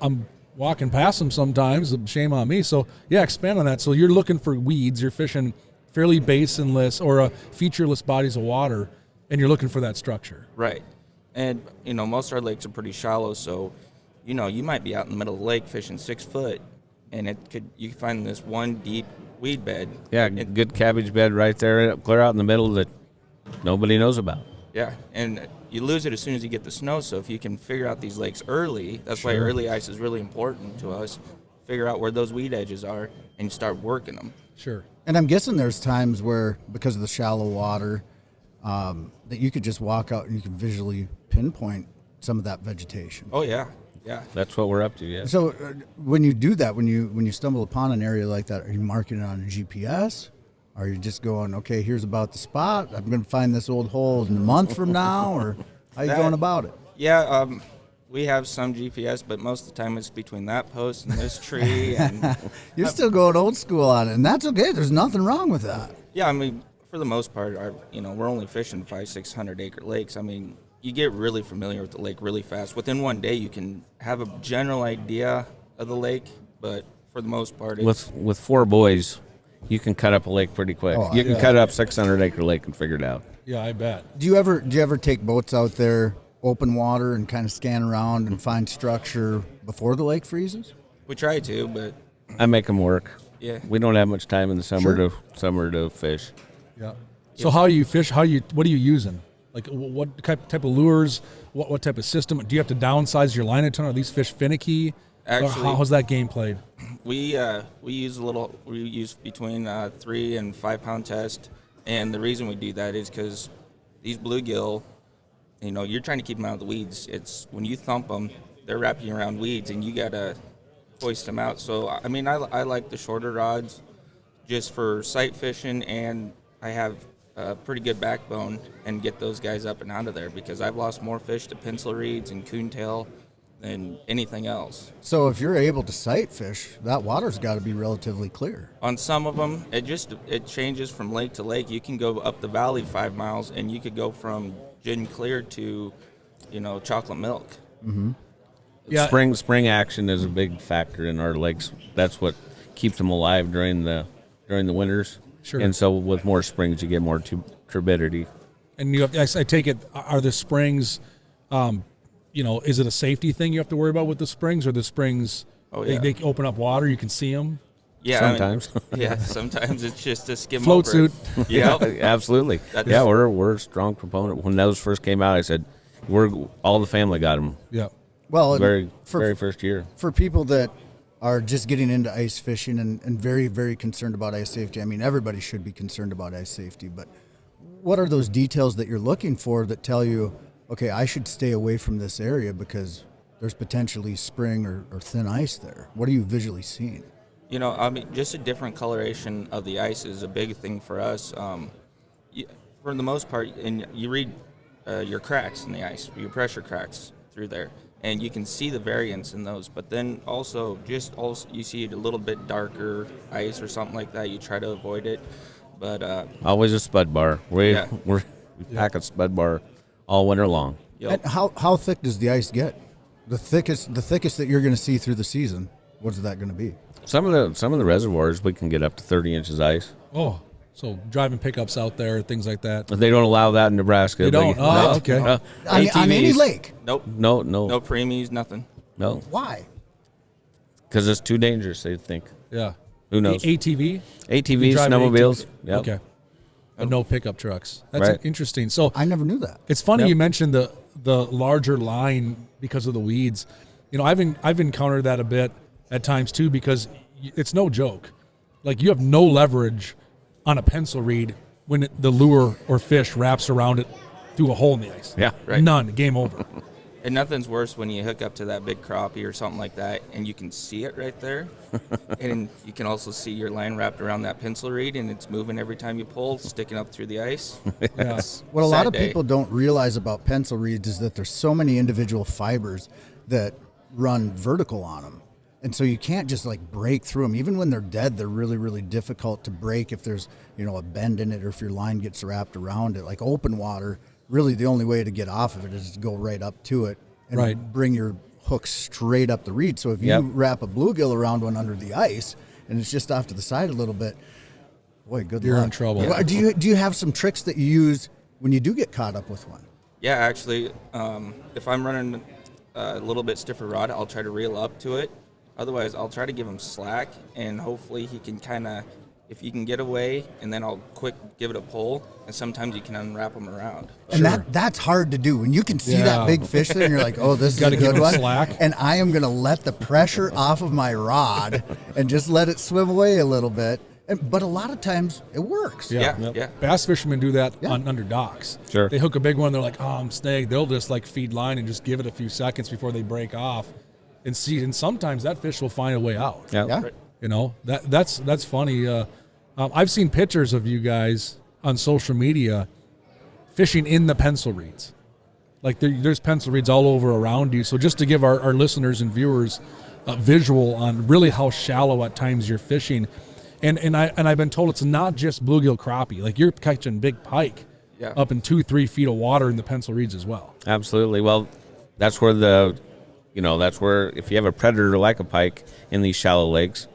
I'm walking past them sometimes. Shame on me. So yeah, expand on that. So you're looking for weeds. You're fishing fairly basinless or featureless bodies of water, and you're looking for that structure. Right. And, most of our lakes are pretty shallow, so, you might be out in the middle of the lake fishing 6 foot, and you find this one deep weed bed. Yeah, good cabbage bed right there, clear out in the middle that nobody knows about. Yeah, and you lose it as soon as you get the snow, so if you can figure out these lakes early, that's why early ice is really important to us. Figure out where those weed edges are and start working them. Sure. And I'm guessing there's times where, because of the shallow water, that you could just walk out and you can visually pinpoint some of that vegetation. Oh, yeah. Yeah. That's what we're up to, yeah. So when you do that, when you stumble upon an area like that, are you marking it on a GPS? Are you just going, okay, here's about the spot. I'm going to find this old hole in a month from now, or how you going about it? Yeah, we have some GPS, but most of the time it's between that post and this tree. And You're still going old school on it, and that's okay. There's nothing wrong with that. yeah, I mean, for the most part, we're only fishing 500-600 acre lakes. I mean, you get really familiar with the lake really fast. Within one day, you can have a general idea of the lake, but for the most part, it's, With 4 boys, you can cut up a lake pretty quick. Oh, You can yeah. cut up 600 acre lake and figure it out. Yeah, I bet. Do you ever take boats out there, open water, and kind of scan around and find structure before the lake freezes? we try to, but I make them work. yeah. We don't have much time in the summer to fish. Yeah. So how you fish? What are you using? Like what type of lures? What type of system? Do you have to downsize your line a ton? Are these fish finicky? Actually- Or how's that game played? We use between 3 and 5 pound test, and the reason we do that is because these bluegill, you're trying to keep them out of the weeds. It's when you thump them, they're wrapping around weeds, and you gotta hoist them out. So I mean, I like the shorter rods, just for sight fishing, and I have a pretty good backbone and get those guys up and out of there because I've lost more fish to pencil reeds and coontail than anything else. So if you're able to sight fish, that water's got to be relatively clear. On some of them, it changes from lake to lake. You can go up the valley 5 miles, and you could go from gin clear to, chocolate milk. Yeah. Spring action is a big factor in our lakes. That's what keeps them alive during the winters. Sure. And so with more springs, you get more turbidity. And I take it, are the springs, is it a safety thing you have to worry about with the springs, or the springs, Oh, yeah. they open up water, you can see them? Yeah, Sometimes. Sometimes it's just a skim Float over it. suit. Yeah. Absolutely. That's- We're a strong proponent. When those first came out, I said, all the family got them. Yeah. Well, Very for first year. for people that are just getting into ice fishing and very, very concerned about ice safety, I mean, everybody should be concerned about ice safety, but what are those details that you're looking for that tell you, okay, I should stay away from this area because there's potentially spring or thin ice there? What are you visually seeing? Just a different coloration of the ice is a big thing for us. For the most part, and you read your cracks in the ice, your pressure cracks through there, and you can see the variance in those. But then also you see a little bit darker ice or something like that. You try to avoid it, but Always a spud bar. We Yeah. pack a spud bar all winter long. And how thick does the ice get? The thickest that you're going to see through the season, what's that going to be? Some of the reservoirs we can get up to 30 inches ice. Oh, so driving pickups out there, things like that. They don't allow that in Nebraska. They don't? Oh, okay. On any ATVs. lake? Nope. No, No preemies, nothing. no, Why? because it's too dangerous. They think. Yeah. Who knows? ATV? ATVs, You drive an snowmobiles. ATV? Yep. Okay. But no pickup trucks. That's Right. interesting. So I never knew that. it's funny Yep. you mentioned the larger line because of the weeds. I've encountered that a bit at times too, because it's no joke. Like, you have no leverage on a pencil reed when the lure or fish wraps around it through a hole in the ice. Yeah. Right. None. Game over. And nothing's worse when you hook up to that big crappie or something like that, and you can see it right there. And you can also see your line wrapped around that pencil reed, and it's moving every time you pull, sticking up through the ice. Yeah. What a lot Sad of day. people don't realize about pencil reeds is that there's so many individual fibers that run vertical on them. And so you can't just like break through them. Even when they're dead, they're really, really difficult to break if there's, a bend in it or if your line gets wrapped around it. Like open water, really the only way to get off of it is to go right up to it and bring your hook straight up the reed. So if you wrap a bluegill around one under the ice and it's just off to the side a little bit, boy, good luck. You're in trouble. Yeah. Do you have some tricks that you use when you do get caught up with one? Yeah, actually, if I'm running a little bit stiffer rod, I'll try to reel up to it. Otherwise, I'll try to give him slack, and hopefully he can kind of, if you can get away, and then I'll quick give it a pull, and sometimes you can unwrap him around. And that's hard to do. When you can see that big fish there, and you're like, oh, this is a good one. Slack. And I am going to let the pressure off of my rod and just let it swim away a little bit. But a lot of times it works. Yeah. Bass fishermen do that under docks. Sure. They hook a big one. They're like, oh, I'm snagged. They'll just like feed line and just give it a few seconds before they break off. And sometimes that fish will find a way out. Yeah. That's funny. I've seen pictures of you guys on social media fishing in the pencil reeds. Like there's pencil reeds all over around you. So just to give our listeners and viewers a visual on really how shallow at times you're fishing. And I've been told it's not just bluegill crappie. Like you're catching big pike up in 2-3 feet of water in the pencil reeds as well. Absolutely. Well, that's where if you have a predator like a pike in these shallow lakes,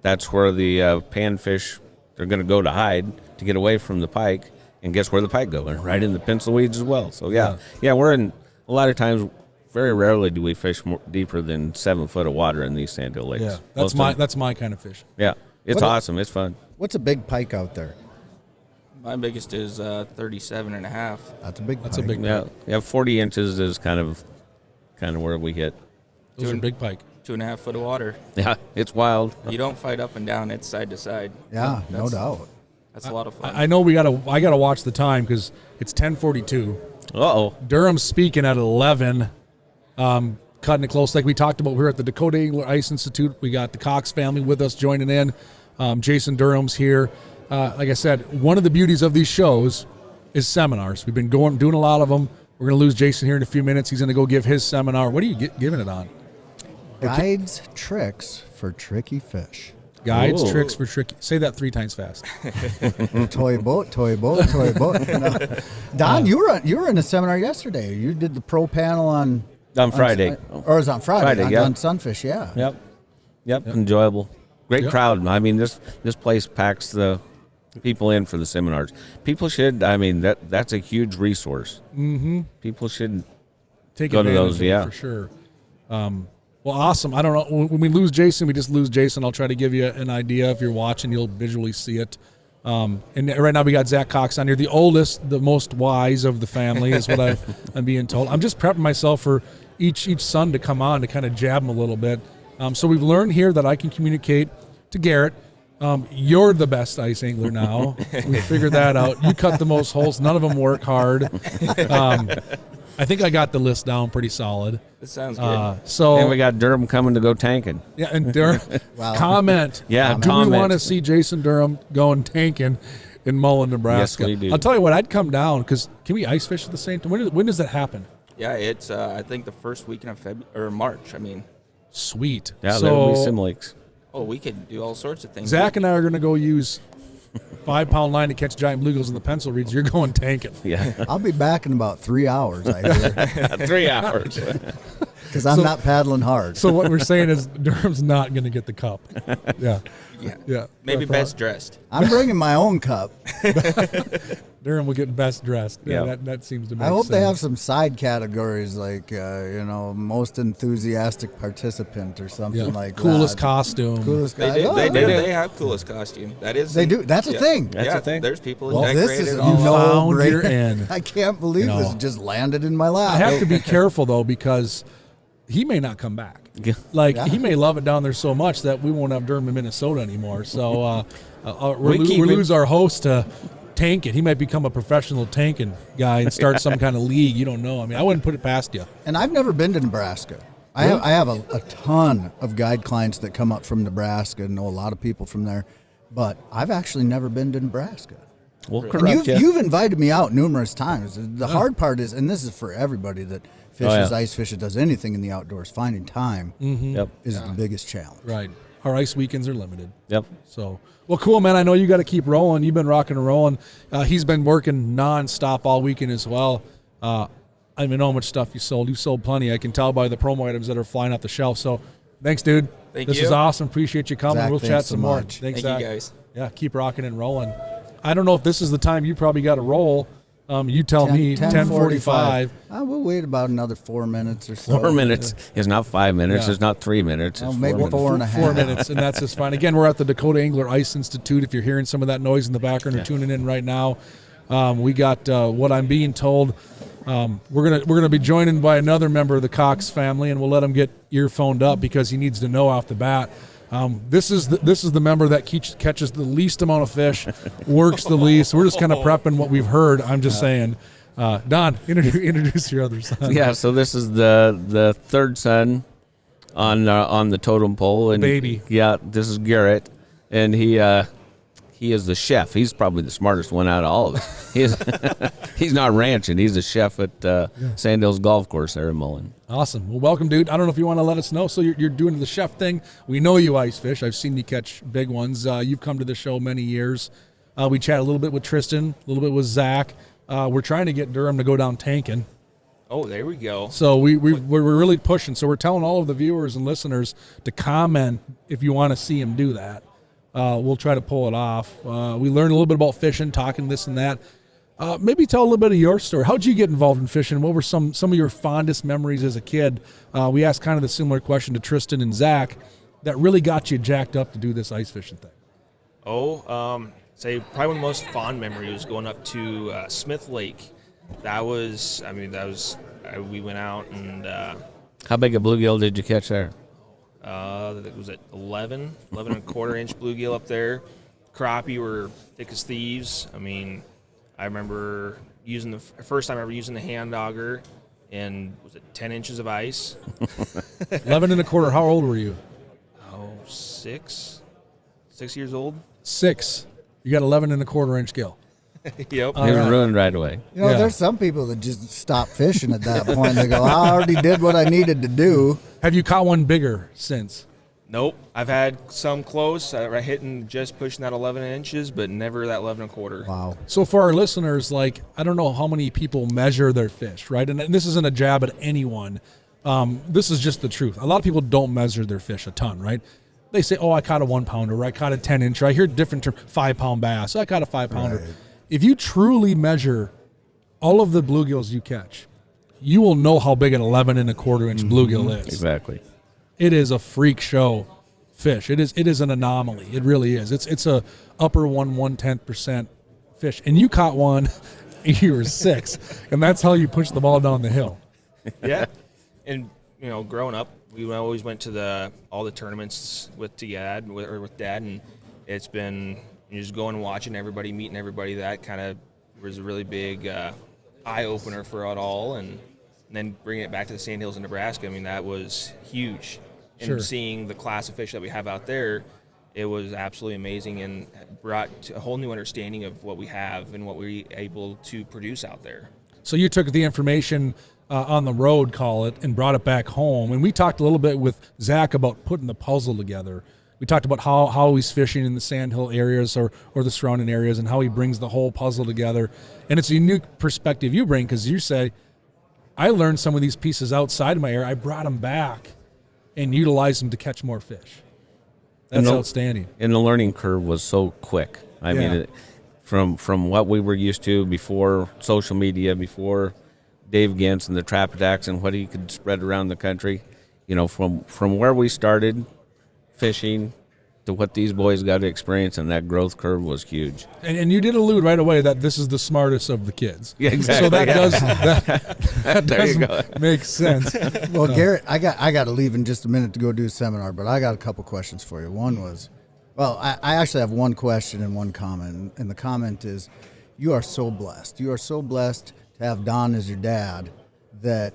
that's where the panfish are going to go to hide to get away from the pike. And guess where the pike go? Right in the pencil weeds as well. So we're in a lot of times. Very rarely do we fish deeper than 7 foot of water in these sandhill lakes. Yeah, that's my kind of fishing. Yeah, it's awesome. It's fun. What's a big pike out there? My biggest is 37 and a half. That's a big pike. That's a big Yeah, 40 inches is kind of where we hit. Those are big pike. 2.5 foot of water. Yeah, it's wild. You don't fight up and down; it's side to side. Yeah, no doubt. That's a lot of fun. I know I gotta watch the time because it's 10:42. Uh-oh. Durham's speaking at 11. Cutting it close, like we talked about. We're at the Dakota Angler Ice Institute. We got the Cox family with us joining in. Jason Durham's here. Like I said, one of the beauties of these shows is seminars. We've been doing a lot of them. We're going to lose Jason here in a few minutes. He's going to go give his seminar. What are you giving it on? Guides, tricks for tricky fish. Guides, Ooh. tricks for tricky. Say that 3 times fast. Toy boat. No. Don, you were in a seminar yesterday. You did the pro panel on Friday. Or it was on Friday yeah. on Sunfish, yeah. Yep. Enjoyable. Great crowd. I mean, this place packs the people in for the seminars. People should. I mean, that's a huge resource. Mm-hmm. People should Take go to advantage those. of it Yeah, for sure. Well, awesome. I don't know. When we lose Jason, we just lose Jason. I'll try to give you an idea. If you're watching, you'll visually see it. And right now we got Zack Cox on here, the oldest, the most wise of the family is what I'm being told. I'm just prepping myself for each son to come on to kind of jab him a little bit. So we've learned here that I can communicate to Garrett. You're the best ice angler now. We figured that out. You cut the most holes. None of them work hard. I think I got the list down pretty solid. That sounds good. And we got Durham coming to go tanking. Yeah, and Durham, comment. Yeah, do comment. we want to see Jason Durham going tanking in Mullen, Nebraska? Yes, we do. I'll tell you what, I'd come down because can we ice fish at the same time? When does that happen? Yeah, it's I think the first weekend of February or March. I mean, Sweet. Yeah, so there'll be sim lakes. oh, we could do all sorts of things. Zach and I are going to go use 5-pound line to catch giant bluegills in the pencil reeds. You're going tanking. Yeah, I'll be back in about 3 hours, I hear, 3 hours. because I'm not paddling hard. So what we're saying is Durham's not going to get the cup. Yeah. Yeah, maybe best dressed. I'm bringing my own cup. Durham will get best dressed. Yeah, Yeah. that seems to make I hope sense. they have some side categories like, most enthusiastic participant or something like Coolest that. costume. Coolest They guy. do. Oh, They do. yeah. They have coolest costume. That is. They do. That's a thing. That's a thing. There's people Well, decorated. this is all found great. your end. I can't believe this just landed in my lap. I have to be careful though because he may not come back. Like he may love it down there so much that we won't have Durham in Minnesota anymore. So we lose our host to tanking. He might become a professional tanking guy and start some kind of league. You don't know. I mean, I wouldn't put it past you. And I've never been to Nebraska. I have a ton of guide clients that come up from Nebraska and know a lot of people from there, but I've actually never been to Nebraska. We'll And corrupt you. you've invited me out numerous times. The hard part is, and this is for everybody that fishes, ice fishes, does anything in the outdoors, finding time Yep. is the biggest challenge. Right. Our ice weekends are limited. Yep. So, well, cool, man. I know you got to keep rolling. You've been rocking and rolling. He's been working nonstop all weekend as well. I don't even know how much stuff you sold. You sold plenty. I can tell by the promo items that are flying off the shelf. So, thanks, dude. Thank this you. is awesome. Appreciate you coming. Zach, we'll thanks chat so some more. much. Thanks, Thank Zach. you, guys. Yeah, keep rocking and rolling. I don't know if this is the time you probably got to roll. You tell me. 10:45. We'll wait about another 4 minutes or so. 4 minutes. It's not 5 minutes. Yeah. It's not 3 minutes. It's maybe 4 minutes. 4.5. 4 minutes, and that's just fine. Again, we're at the Dakota Angler Ice Institute. If you're hearing some of that noise in the background or tuning in right now, we got what I'm being told. We're gonna be joined by another member of the Cox family, and we'll let him get earphoned up because he needs to know off the bat. This is the member that catches the least amount of fish, works the least. We're just kind of prepping what we've heard. I'm just saying. Don, introduce your other son. Yeah, so this is the third son on the totem pole, and Baby. Yeah, this is Garrett, and he is the chef. He's probably the smartest one out of all of us. He's not ranching. He's a chef at Sand Hills Golf Course there in Mullen. Awesome. Well, welcome, dude. I don't know if you want to let us know. So you're doing the chef thing. We know you ice fish. I've seen you catch big ones. You've come to the show many years. We chat a little bit with Tristen, a little bit with Zack. We're trying to get Durham to go down tanking. Oh, there we go. So we're really pushing. So we're telling all of the viewers and listeners to comment if you want to see him do that. We'll try to pull it off. We learned a little bit about fishing, talking this and that. Maybe tell a little bit of your story. How'd you get involved in fishing? What were some of your fondest memories as a kid? We asked kind of the similar question to Tristen and Zack that really got you jacked up to do this ice fishing thing. Say probably one of the most fond memories was going up to Smith Lake. We went out and How big a bluegill did you catch there? it was at 11 and a quarter inch bluegill up there. Crappie were thick as thieves. I mean, I remember using first time I ever using the hand auger, and was it 10 inches of ice? 11 and a quarter. How old were you? 6 years old. 6. You got 11 and a quarter inch gill. Yep. They were ruined right away. You know, Yeah. there's some people that just stop fishing at that point. They go, I already did what I needed to do. Have you caught one bigger since? Nope. I've had some close, hitting just pushing that 11 inches, but never that 11 and a quarter. Wow. So for our listeners, like, I don't know how many people measure their fish, right? And this isn't a jab at anyone. This is just the truth. A lot of people don't measure their fish a ton, right? They say, oh, I caught a 1 pounder, or I caught a 10 incher. I hear different terms, 5 pound bass. I caught a 5 pounder. Right. If you truly measure all of the bluegills you catch, you will know how big an 11 and a quarter inch bluegill is. Exactly. It is a freak show fish. It is an anomaly. It really is. It's a upper 1/10% fish. And you caught one, you were 6, and that's how you push the ball down the hill. Yeah. And, growing up, we always went to all the tournaments with Dad, and it's been just going and watching everybody, meeting everybody. That kind of was a really big eye-opener for it all. And then bringing it back to the Sand Hills in Nebraska, I mean, that was huge. And Sure. seeing the class of fish that we have out there, it was absolutely amazing and brought a whole new understanding of what we have and what we're able to produce out there. So you took the information on the road, call it, and brought it back home. And we talked a little bit with Zack about putting the puzzle together. We talked about how he's fishing in the Sandhill areas or the surrounding areas and how he brings the whole puzzle together. And it's a unique perspective you bring because you say, I learned some of these pieces outside of my area. I brought them back and utilized them to catch more fish. That's outstanding. And the learning curve was so quick. I mean, from what we were used to before social media, before Dave Gintz and the trap attacks and what he could spread around the country, from where we started fishing to what these boys got to experience, and that growth curve was huge. And you did allude right away that this is the smartest of the kids. Yeah, exactly. So that There you go. does make sense. Well, Garrett, I got to leave in just a minute to go do a seminar, but I got a couple questions for you. One was, I actually have one question and one comment, and the comment is, you are so blessed. You are so blessed to have Don as your dad that,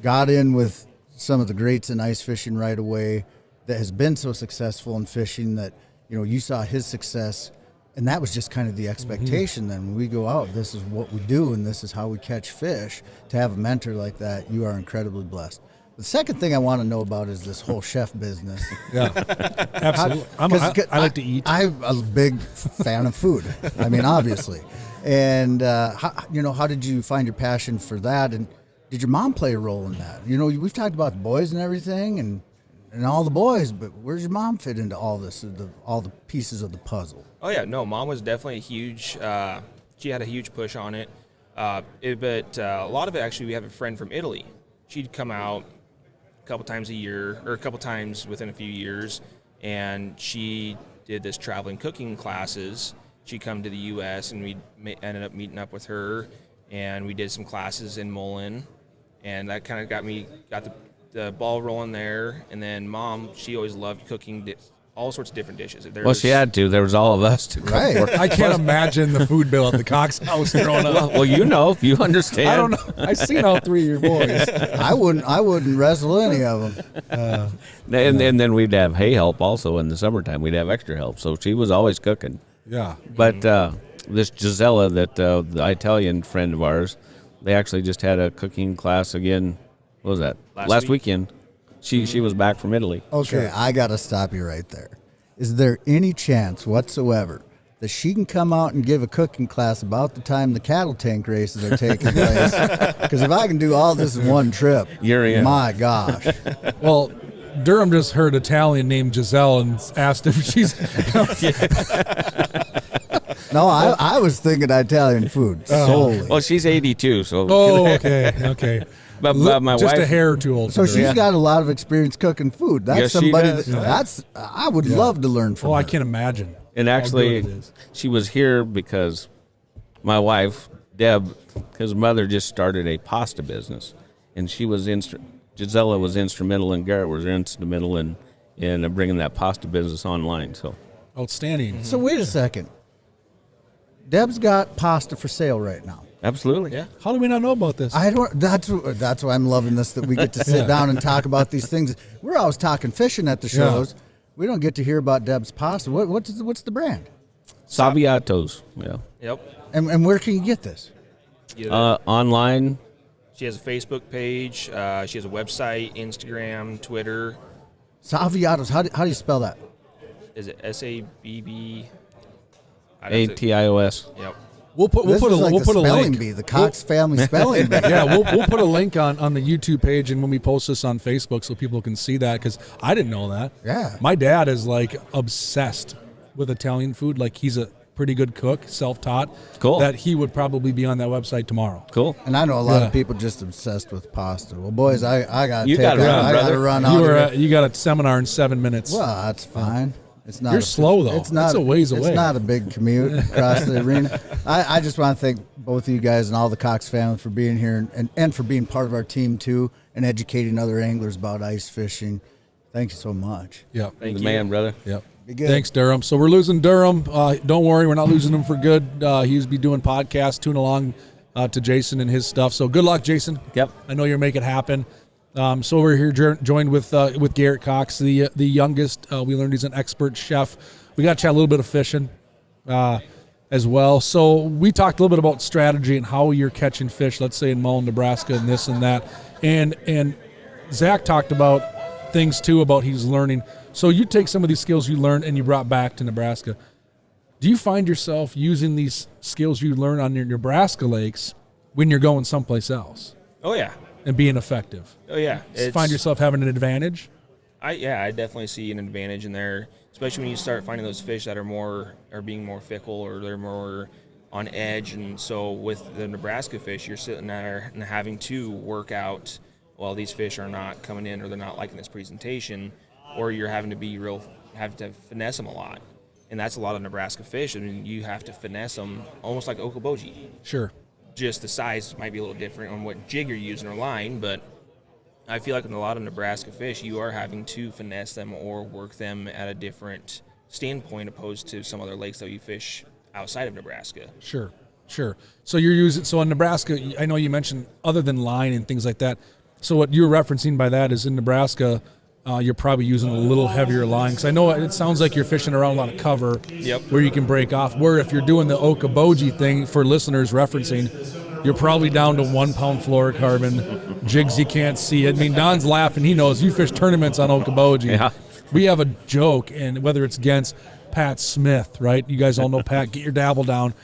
got in with some of the greats in ice fishing right away, that has been so successful in fishing that, you saw his success And that was just kind of the expectation. Then when we go out, this is what we do, and this is how we catch fish. To have a mentor like that, you are incredibly blessed. The second thing I want to know about is this whole chef business. Yeah, absolutely. I like to eat. I'm a big fan of food. I mean, obviously. And, how did you find your passion for that? And did your mom play a role in that? We've talked about the boys and everything and all the boys, but where's your mom fit into all this, all the pieces of the puzzle? Oh yeah, no, Mom was definitely a huge. She had a huge push on it. But a lot of it actually, we have a friend from Italy. She'd come out a couple times a year, or a couple times within a few years, and she did this traveling cooking classes. She'd come to the U.S. and we ended up meeting up with her, and we did some classes in Mullen, and that kind of got the ball rolling there. And then Mom, she always loved cooking all sorts of different dishes. Well, she had to. There was all of us to cook for. I can't imagine the food bill at the Cox house growing up. Well, you understand. I don't know. I've seen all three of your boys. I wouldn't wrestle any of them. And then we'd have hay help also in the summertime. We'd have extra help. So she was always cooking. Yeah. But this Gisela, the Italian friend of ours, they actually just had a cooking class again. What was that? Last weekend. She was back from Italy. Okay, sure. I got to stop you right there. Is there any chance whatsoever that she can come out and give a cooking class about the time the cattle tank races are taking place? Because if I can do all this in one trip, you're in. My gosh. Well, Durham just heard Italian named Giselle and asked if she's... No, I was thinking Italian food solely. Well, she's 82, so... Oh, okay. But my just wife, a hair too old. So she's got a lot of experience cooking food. That's yes, somebody she that I would love to learn from. Oh, her. I can't imagine. And actually, she was here because my wife, Deb, his mother just started a pasta business, and she was Gisela was instrumental, and Garrett was instrumental in bringing that pasta business online. So outstanding. Mm-hmm. So wait a second. Deb's got pasta for sale right now. Absolutely. Yeah. How do we not know about this? I don't. That's why I'm loving this, that we get to sit down and talk about these things. We're always talking fishing at the shows. Yeah. We don't get to hear about Deb's pasta. What's the brand? Saviatos. Yeah. Yep. And where can you get this? Online. She has a Facebook page. She has a website, Instagram, Twitter. Saviatos. How do you spell that? Is it SABB? ATIOS. Yep. We'll put a link. Bee, the Cox family spelling bee. Yeah, we'll put a link on the YouTube page, and when we post this on Facebook, so people can see that, because I didn't know that. Yeah, my dad is like obsessed with Italian food. Like, he's a pretty good cook, self-taught. Cool. That he would probably be on that website tomorrow. Cool. And I know a lot of people just obsessed with pasta. Well, boys, I got to run. You got a seminar in 7 minutes. Well, that's fine. It's not. You're slow though. It's not a ways away. It's not a big commute across the arena. I just want to thank both of you guys and all the Cox family for being here and for being part of our team too, and educating other anglers about ice fishing. Thank you so much. Yep. Thank you, man, brother. Yep. Thanks, Durham. So we're losing Durham. Don't worry, we're not losing him for good. He's be doing podcasts, tune along to Jason and his stuff. So good luck, Jason. Yep. I know you'll make it happen. So we're here joined with Garrett Cox, the youngest. We learned he's an expert chef. We got to chat a little bit of fishing as well. So we talked a little bit about strategy and how you're catching fish, let's say in Mullen, Nebraska, and this and that. And Zack talked about things too about he's learning. So you take some of these skills you learned and you brought back to Nebraska. Do you find yourself using these skills you learn on your Nebraska lakes when you're going someplace else? Oh yeah. And being effective? Oh yeah. Find yourself having an advantage? I definitely see an advantage in there, especially when you start finding those fish that are being more fickle, or they're more on edge. And so with the Nebraska fish, you're sitting there and having to work out, well, these fish are not coming in, or they're not liking this presentation, or you're having to have to finesse them a lot. And that's a lot of Nebraska fish. I mean, you have to finesse them almost like okoboji. Sure. Just the size might be a little different on what jig you're using or line, but I feel like in a lot of Nebraska fish, you are having to finesse them or work them at a different standpoint opposed to some other lakes that you fish outside of Nebraska. Sure. So in Nebraska, I know you mentioned other than line and things like that. So what you're referencing by that is in Nebraska, You're probably using a little heavier line, because I know it sounds like you're fishing around a lot of cover where you can break off. Where if you're doing the Okoboji thing, for listeners referencing, you're probably down to 1 pound fluorocarbon, jigs you can't see. I mean, Don's laughing. He knows you fish tournaments on Okoboji. Yeah. We have a joke, and whether it's against Pat Smith, right? You guys all know Pat, get your dabble down.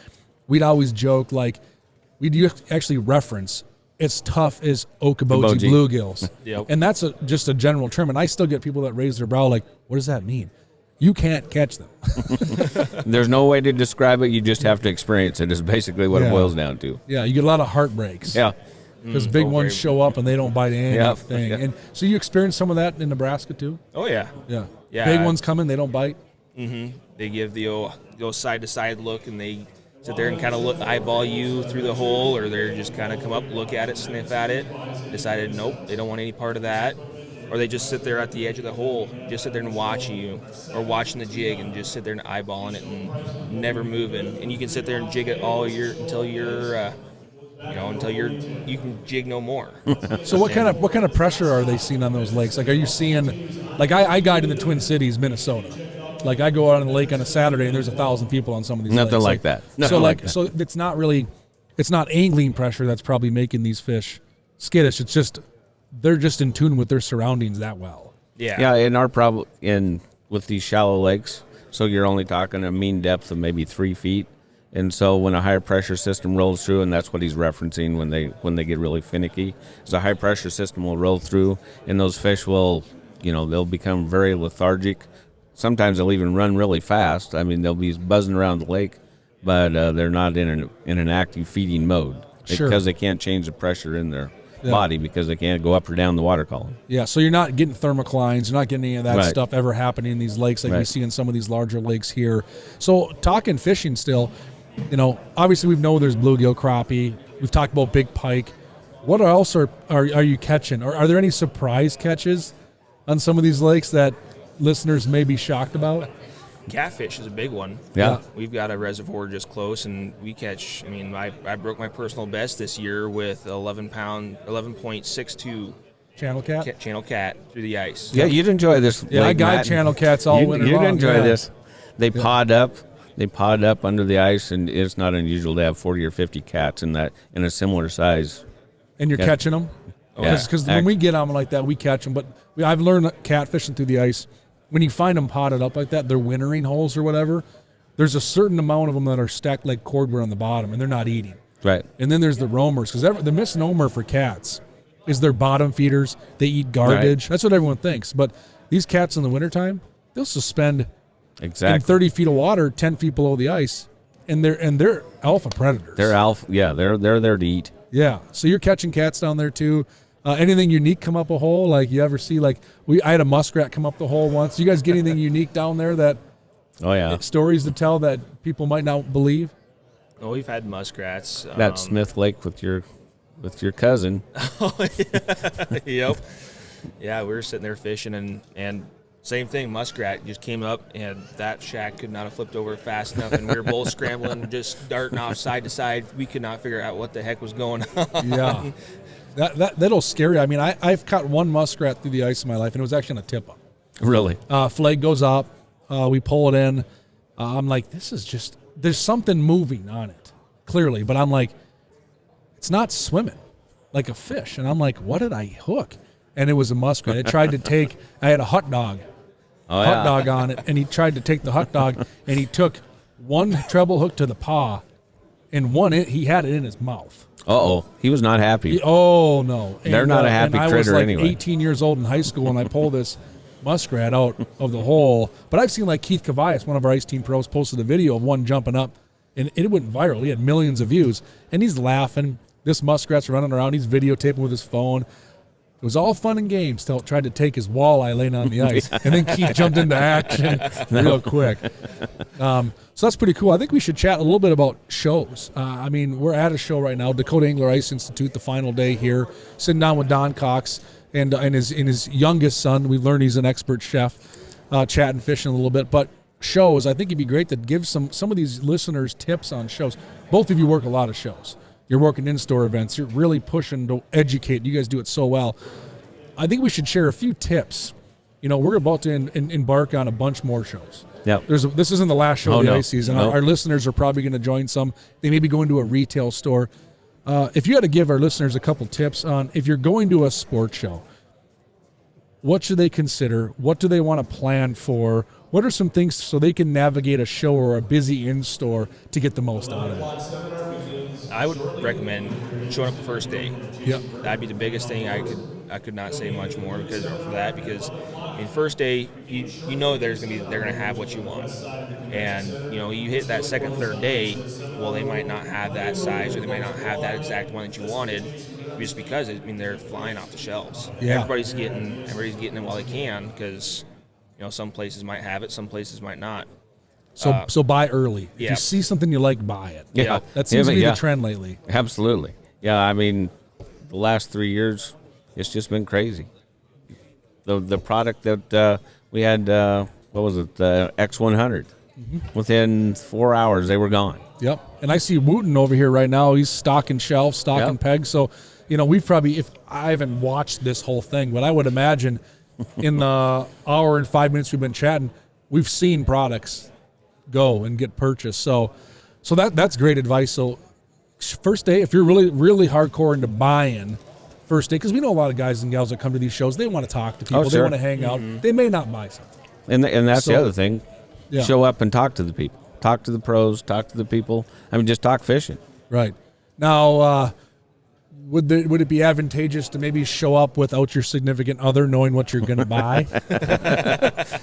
We'd always joke, like, we'd actually reference it's tough as Okoboji bluegills. Yep. And that's just a general term. And I still get people that raise their brow like, what does that mean? You can't catch them. There's no way to describe it. You just have to experience it is basically what it boils down to. Yeah, you get a lot of heartbreaks. Yeah. Because big ones show up and they don't bite anything. Yeah. And so you experience some of that in Nebraska too? Oh, yeah. Yeah. Yeah. Big ones come in, they don't bite? Mm-hmm. They give the old side-to-side look, and they sit there and kind of eyeball you through the hole, or they're just kind of come up, look at it, sniff at it, decided nope, they don't want any part of that. Or they just sit there at the edge of the hole, just sit there and watch you, or watching the jig and just sit there and eyeballing it and never moving. And you can sit there and jig it all year until you can jig no more. So what kind of pressure are they seeing on those lakes? Like, are you seeing, like I guide in the Twin Cities, Minnesota. Like, I go out on the lake on a Saturday and there's 1,000 people on some of these lakes. Nothing like that. So it's not really, it's not angling pressure that's probably making these fish skittish. It's just they're just in tune with their surroundings that well. Yeah. Yeah, and our problem with these shallow lakes, so you're only talking a mean depth of maybe 3 feet. And so when a higher pressure system rolls through, and that's what he's referencing when they get really finicky, is a high pressure system will roll through, and those fish will, they'll become very lethargic. Sometimes they'll even run really fast. I mean, they'll be buzzing around the lake, but they're not in an active feeding mode because they can't change the pressure in their body because they can't go up or down the water column. Yeah, so you're not getting thermoclines, you're not getting any of that stuff ever happening in these lakes like we see in some of these larger lakes here. So talking fishing still, obviously we know there's bluegill, crappie. We've talked about big pike. What else are you catching? Or are there any surprise catches on some of these lakes that listeners may be shocked about? Catfish is a big one. Yeah. We've got a reservoir just close, and we catch, I broke my personal best this year with 11.62 Channel cat? through the ice. Yeah, you'd enjoy this. Yeah, I guide channel cats all winter long. You'd enjoy this. They pod up. They pod up under the ice, and it's not unusual to have 40 or 50 cats in a similar size. And you're catching them? Because when we get them like that, we catch them. But I've learned catfishing through the ice, when you find them potted up like that, they're wintering holes or whatever, there's a certain amount of them that are stacked like cordwood on the bottom, and they're not eating. Right. And then there's the roamers, because the misnomer for cats is they're bottom feeders. They eat garbage. Right. That's what everyone thinks. But these cats in the wintertime, they'll suspend in 30 feet of water, 10 feet below the ice, and they're alpha predators. They're alpha. Yeah, they're there to eat. Yeah. So you're catching cats down there too. Anything unique come up a hole? Like you ever see, I had a muskrat come up the hole once. You guys get anything unique down there that? Oh yeah. Stories to tell that people might not believe. Oh, we've had muskrats. That Smith Lake with your cousin. Oh yeah. Yep. Yeah, we were sitting there fishing and same thing. Muskrat just came up and that shack could not have flipped over fast enough, and we were both scrambling, just darting off side to side. We could not figure out what the heck was going on. Yeah. That'll scare you. I mean, I've caught one muskrat through the ice in my life, and it was actually on a tip-up. Really? Flag goes up. We pull it in. I'm like, this is just, there's something moving on it, clearly. But I'm like, it's not swimming like a fish. And I'm like, what did I hook? And it was a muskrat. It tried to take, I had a hot dog on it, and he tried to take the hot dog, and he took one treble hook to the paw, and he had it in his mouth. Uh-oh. He was not happy. Oh, no. They're not a happy critter anyway. I was 18 years old in high school, and I pulled this muskrat out of the hole. But I've seen Keith Cavias, one of our ice team pros, posted a video of one jumping up, and it went viral. He had millions of views, and he's laughing. This muskrat's running around. He's videotaping with his phone. It was all fun and games till it tried to take his walleye laying on the ice. And then Keith jumped into action real quick. So that's pretty cool. I think we should chat a little bit about shows. We're at a show right now, Dakota Angler Ice Institute, the final day here, sitting down with Don Cox and his youngest son. We've learned he's an expert chef, chatting fishing a little bit. But shows, I think it'd be great to give some of these listeners tips on shows. Both of you work a lot of shows. You're working in-store events. You're really pushing to educate. You guys do it so well. I think we should share a few tips, we're about to embark on a bunch more shows. Yep. This isn't the last show of the ice season. No. Our listeners are probably going to join some. They may be going to a retail store. If you had to give our listeners a couple tips on if you're going to a sports show, what should they consider? What do they want to plan for? What are some things so they can navigate a show or a busy in-store to get the most out of it? I would recommend showing up the first day. Yep. That'd be the biggest thing. I could not say much more because first day you know they're gonna have what you want, and you hit that second, third day, well, they might not have that size or they might not have that exact one that you wanted, just because they're flying off the shelves. Yeah. Everybody's getting it while they can, because some places might have it, some places might not. So buy early. If yeah. you see something you like, buy it. Yeah. That seems to be the trend lately. Absolutely. Yeah, the last 3 years, it's just been crazy. The product that we had, what was it, the X100. Mm-hmm. Within 4 hours, they were gone. Yep. And I see Wooten over here right now. He's stocking shelves, stocking pegs. So, we've probably, if I haven't watched this whole thing, but I would imagine in the hour and 5 minutes we've been chatting, we've seen products go and get purchased. So that's great advice. So first day, if you're really, really hardcore into buying first day, because we know a lot of guys and gals that come to these shows, they want to talk to people, sure. They want to hang out. They may not buy something. And that's the other thing. Yeah. Show up and talk to the people. Talk to the pros, talk to the people. Just talk fishing. Right. Now, would it be advantageous to maybe show up without your significant other knowing what you're going to buy?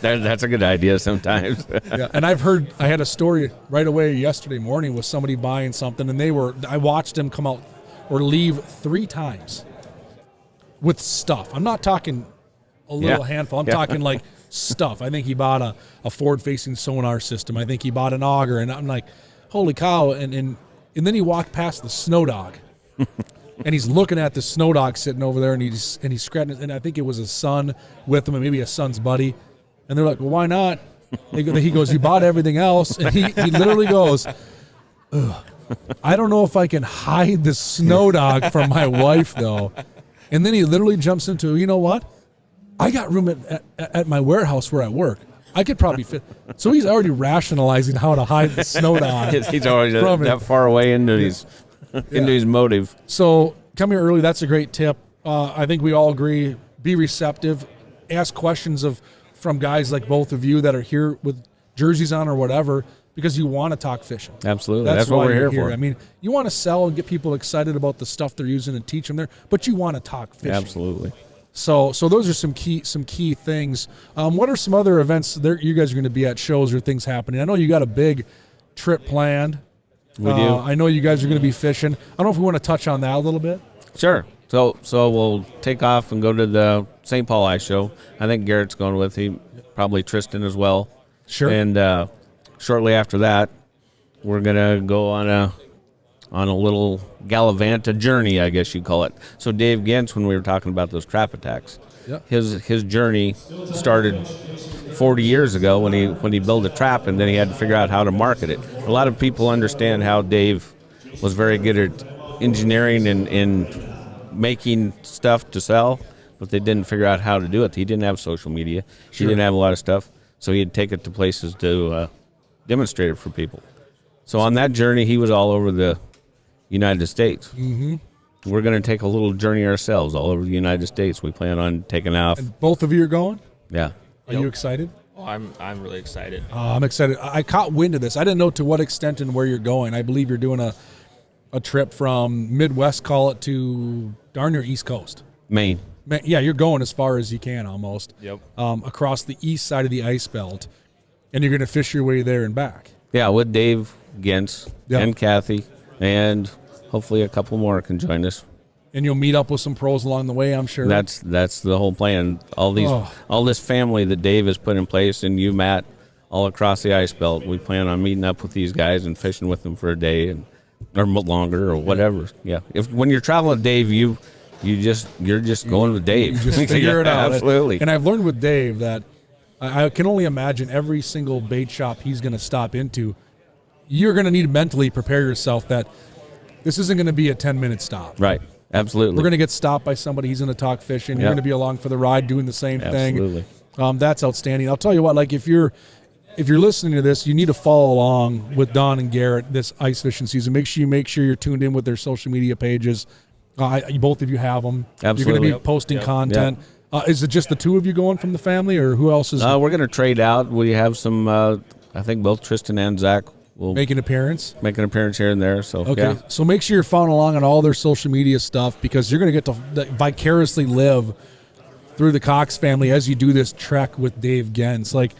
That's a good idea sometimes. Yeah, and I had a story right away yesterday morning with somebody buying something, and I watched them come out or leave 3 times with stuff. I'm not talking a little handful. I'm talking like stuff. I think he bought a forward-facing sonar system. I think he bought an auger, and I'm like, holy cow. And then he walked past the snow dog. And he's looking at the snow dog sitting over there, and he's scratching it. And I think it was his son with him, and maybe a son's buddy. And they're like, well, why not? He goes, you bought everything else. And he literally goes, ugh, I don't know if I can hide the snow dog from my wife, though. And then he literally jumps into, you know what? I got room at my warehouse where I work. I could probably fit. So he's already rationalizing how to hide the snow dog. He's already that far away into his motive. So come here early. That's a great tip. I think we all agree. Be receptive. Ask questions from guys like both of you that are here with jerseys on or whatever, because you want to talk fishing. Absolutely. That's what we're here for. You want to sell and get people excited about the stuff they're using and teach them there, but you want to talk fishing. Absolutely. So those are some key things. What are some other events you guys are going to be at, shows or things happening? I know you got a big trip planned. We do. I know you guys are going to be fishing. I don't know if we want to touch on that a little bit. Sure. So we'll take off and go to the St. Paul Ice Show. I think Garrett's going with him, probably Tristen as well. Sure. And shortly after that, we're gonna go on a little Gallavanta journey, I guess you'd call it. So Dave Gentz, when we were talking about those trap attacks, his journey started 40 years ago when he built a trap, and then he had to figure out how to market it. A lot of people understand how Dave was very good at engineering and making stuff to sell, but they didn't figure out how to do it. He didn't have social media. He didn't have a lot of stuff, so he'd take it to places to demonstrate it for people. So on that journey, he was all over the United States. Mm-hmm. We're going to take a little journey ourselves all over the United States. We plan on taking off. And both of you are going? Yeah. Are you excited? Oh, I'm really excited. I'm excited. I caught wind of this. I didn't know to what extent and where you're going. I believe you're doing a trip from Midwest, call it, to darn near East Coast. Maine. Yeah, you're going as far as you can almost. Yep. Across the east side of the ice belt, and you're going to fish your way there and back. Yeah, with Dave Gentz and Kathy, and hopefully a couple more can join us. And you'll meet up with some pros along the way, I'm sure. That's the whole plan. All this family that Dave has put in place, and you, Matt, all across the ice belt. We plan on meeting up with these guys and fishing with them for a day or longer or whatever. Yeah. When you're traveling with Dave, you're just going with Dave. You just figure it out. Absolutely. And I've learned with Dave that I can only imagine every single bait shop he's going to stop into, you're going to need to mentally prepare yourself that this isn't going to be a 10-minute stop. Right. Absolutely. We're going to get stopped by somebody. He's going to talk fishing. You're going to be along for the ride doing the same thing. Absolutely. That's outstanding. I'll tell you what, like if you're listening to this, you need to follow along with Don and Garrett this ice fishing season. Make sure you're tuned in with their social media pages. Both of you have them. Absolutely. You're going to be posting content. Is it just the two of you going from the family, or who else is? We're going to trade out. We have some. I think both Tristen and Zack will make an appearance here and there. So okay. Yeah. So make sure you're following along on all their social media stuff, because you're going to get to vicariously live through the Cox family as you do this trek with Dave Gens. Like,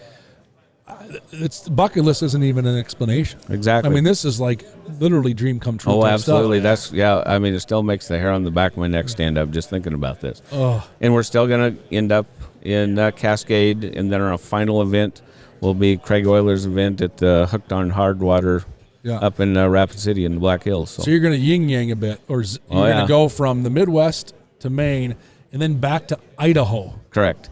it's bucket list isn't even an explanation. Exactly. I mean, this is like literally dream come true. Oh, type absolutely. Stuff. I mean, it still makes the hair on the back of my neck stand up just thinking about this. Oh. And we're still going to end up in Cascade, and then our final event will be Craig Euler's event at the Hooked on Hardwater up in Rapid City in the Black Hills. So you're going to yin-yang a bit, or you're going to go from the Midwest to Maine and then back to Idaho. Correct.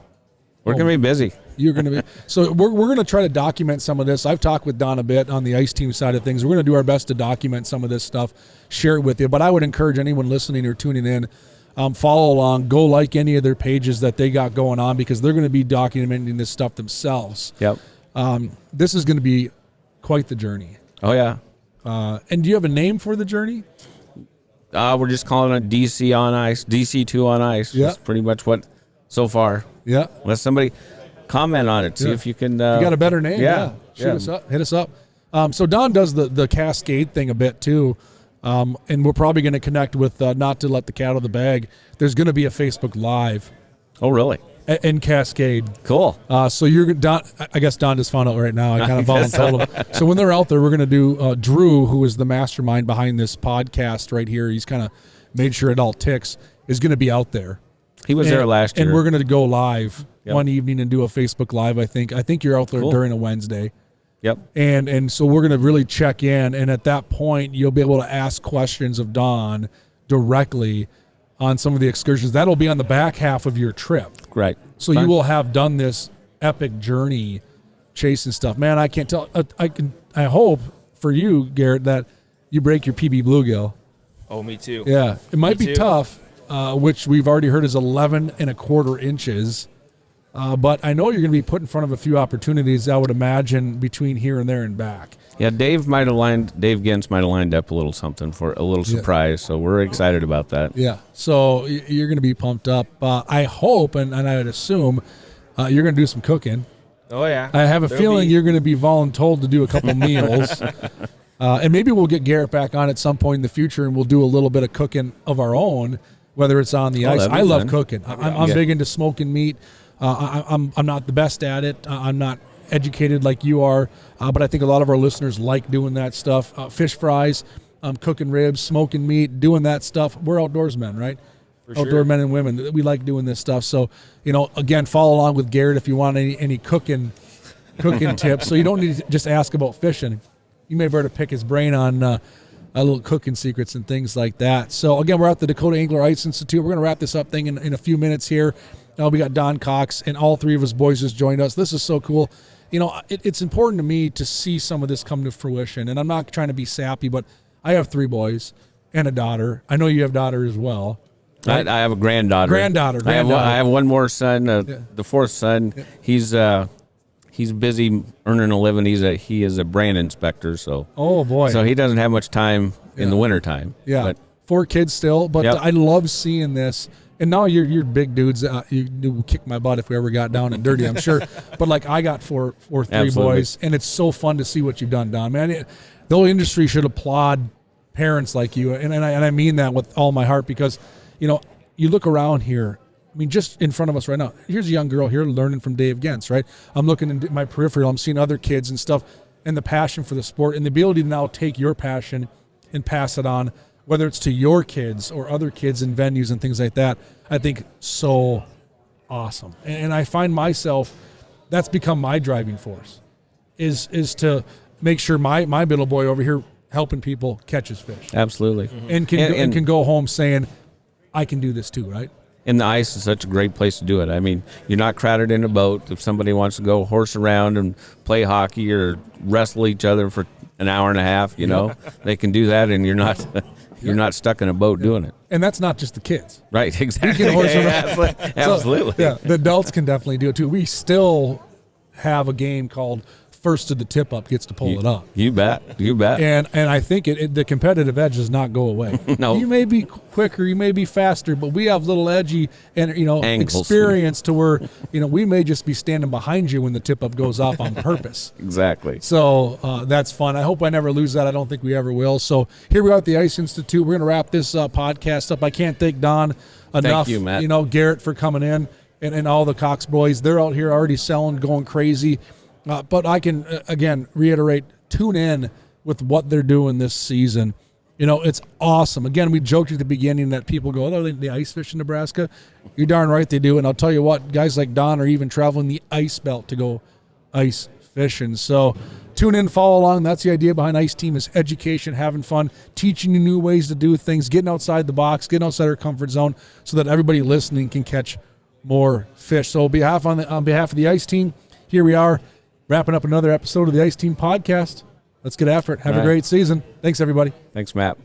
We're going to be busy. You're going to be. So we're going to try to document some of this. I've talked with Don a bit on the ice team side of things. We're going to do our best to document some of this stuff, share it with you. But I would encourage anyone listening or tuning in, follow along, go like any of their pages that they got going on, because they're going to be documenting this stuff themselves. Yep. This is going to be quite the journey. Oh, yeah. And do you have a name for the journey? We're just calling it DC on Ice, DC2 on Ice. Yeah. That's pretty much what so far. Yeah. Unless somebody comment on it, see if you can. You got a better name? Yeah. Shoot us up. Hit us up. So Don does the Cascade thing a bit too. And we're probably going to connect with, not to let the cat out of the bag, there's going to be a Facebook Live. Oh, really? In Cascade. Cool. So you're Don. I guess Don just found out right now. I kind of volunteered him. So when they're out there, we're going to do Drew, who is the mastermind behind this podcast right here. He's kind of made sure it all ticks. Is going to be out there. He was there last year, and we're going to go live one evening and do a Facebook Live. I think you're out there during a Wednesday. Yep. And so we're going to really check in, and at that point, you'll be able to ask questions of Don directly on some of the excursions. That'll be on the back half of your trip. Right. So you will have done this epic journey chasing stuff. Man, I can't tell. I hope for you, Garrett, that you break your PB bluegill. Oh, me too. Yeah. It might Me be too. tough, which we've already heard is 11 1/4 inches. But I know you're going to be put in front of a few opportunities, I would imagine, between here and there and back. Yeah, Dave Gens might have lined up a little something for a little surprise, so we're excited about that. Yeah, so you're going to be pumped up. I hope, and I would assume, you're going to do some cooking. Oh, yeah. I have a feeling you're going to be voluntold to do a couple meals. And maybe we'll get Garrett back on at some point in the future, and we'll do a little bit of cooking of our own, whether it's on the ice. I love cooking. I'm big into smoking meat. I'm not the best at it. I'm not educated like you are, but I think a lot of our listeners like doing that stuff. Fish fries, cooking ribs, smoking meat, doing that stuff. We're outdoorsmen, right? Outdoor men and women. We like doing this stuff. So, again, follow along with Garrett if you want any cooking tips. So you don't need to just ask about fishing. You may be able to pick his brain on a little cooking secrets and things like that. So, again, we're at the Dakota Angler Ice Institute. We're going to wrap this up thing in a few minutes here. We got Don Cox, and all three of his boys just joined us. This is so cool. It's important to me to see some of this come to fruition, and I'm not trying to be sappy, but I have 3 boys and a daughter. I know you have a daughter as well. Right? I have a granddaughter. I have one more son, the fourth son. Yeah. He's busy earning a living. He is a brand inspector, so oh boy, so he doesn't have much time in the wintertime. Yeah, but 4 kids still, but I love seeing this. And now you're big dudes. You would kick my butt if we ever got down and dirty, I'm sure. But like I got 3 boys, and it's so fun to see what you've done, Don. Man, the whole industry should applaud parents like you, and I mean that with all my heart, because you look around here. I mean, just in front of us right now, here's a young girl here learning from Dave Gens, right? I'm looking in my peripheral. I'm seeing other kids and stuff, and the passion for the sport, and the ability to now take your passion and pass it on, whether it's to your kids or other kids in venues and things like that. I think so awesome. And I find myself, that's become my driving force, is to make sure my little boy over here helping people catch his fish. Absolutely. Mm-hmm. And can go home saying, I can do this too, right? And the ice is such a great place to do it. I mean, you're not crowded in a boat. If somebody wants to go horse around and play hockey or wrestle each other for an hour and a half, they can do that, and you're not You're not stuck in a boat doing it. And that's not just the kids. Right, exactly. can horse Yeah, around. absolutely. So, yeah, the adults can definitely do it too. We still have a game called First to the Tip Up gets to pull it up. You bet. You bet. And I think the competitive edge does not go away. No. You may be quicker, you may be faster, but we have little edgy and Angles. experience to where we may just be standing behind you when the tip up goes off on purpose. Exactly. So that's fun. I hope I never lose that. I don't think we ever will. So here we are at the Ice Institute. We're going to wrap this podcast up. I can't thank Don enough. Thank you, Matt. Garrett for coming in and all the Cox boys. They're out here already selling, going crazy. But I can, again, reiterate, tune in with what they're doing this season. It's awesome. Again, we joked at the beginning that people go, oh, they ice fish in Nebraska. You're darn right they do. And I'll tell you what, guys like Don are even traveling the ice belt to go ice fishing. So tune in, follow along. That's the idea behind Ice Team is education, having fun, teaching you new ways to do things, getting outside the box, getting outside our comfort zone so that everybody listening can catch more fish. So on behalf of the Ice Team, here we are, wrapping up another episode of the Ice Team podcast. Let's get after it. Have a great season. Thanks, everybody. Thanks, Matt.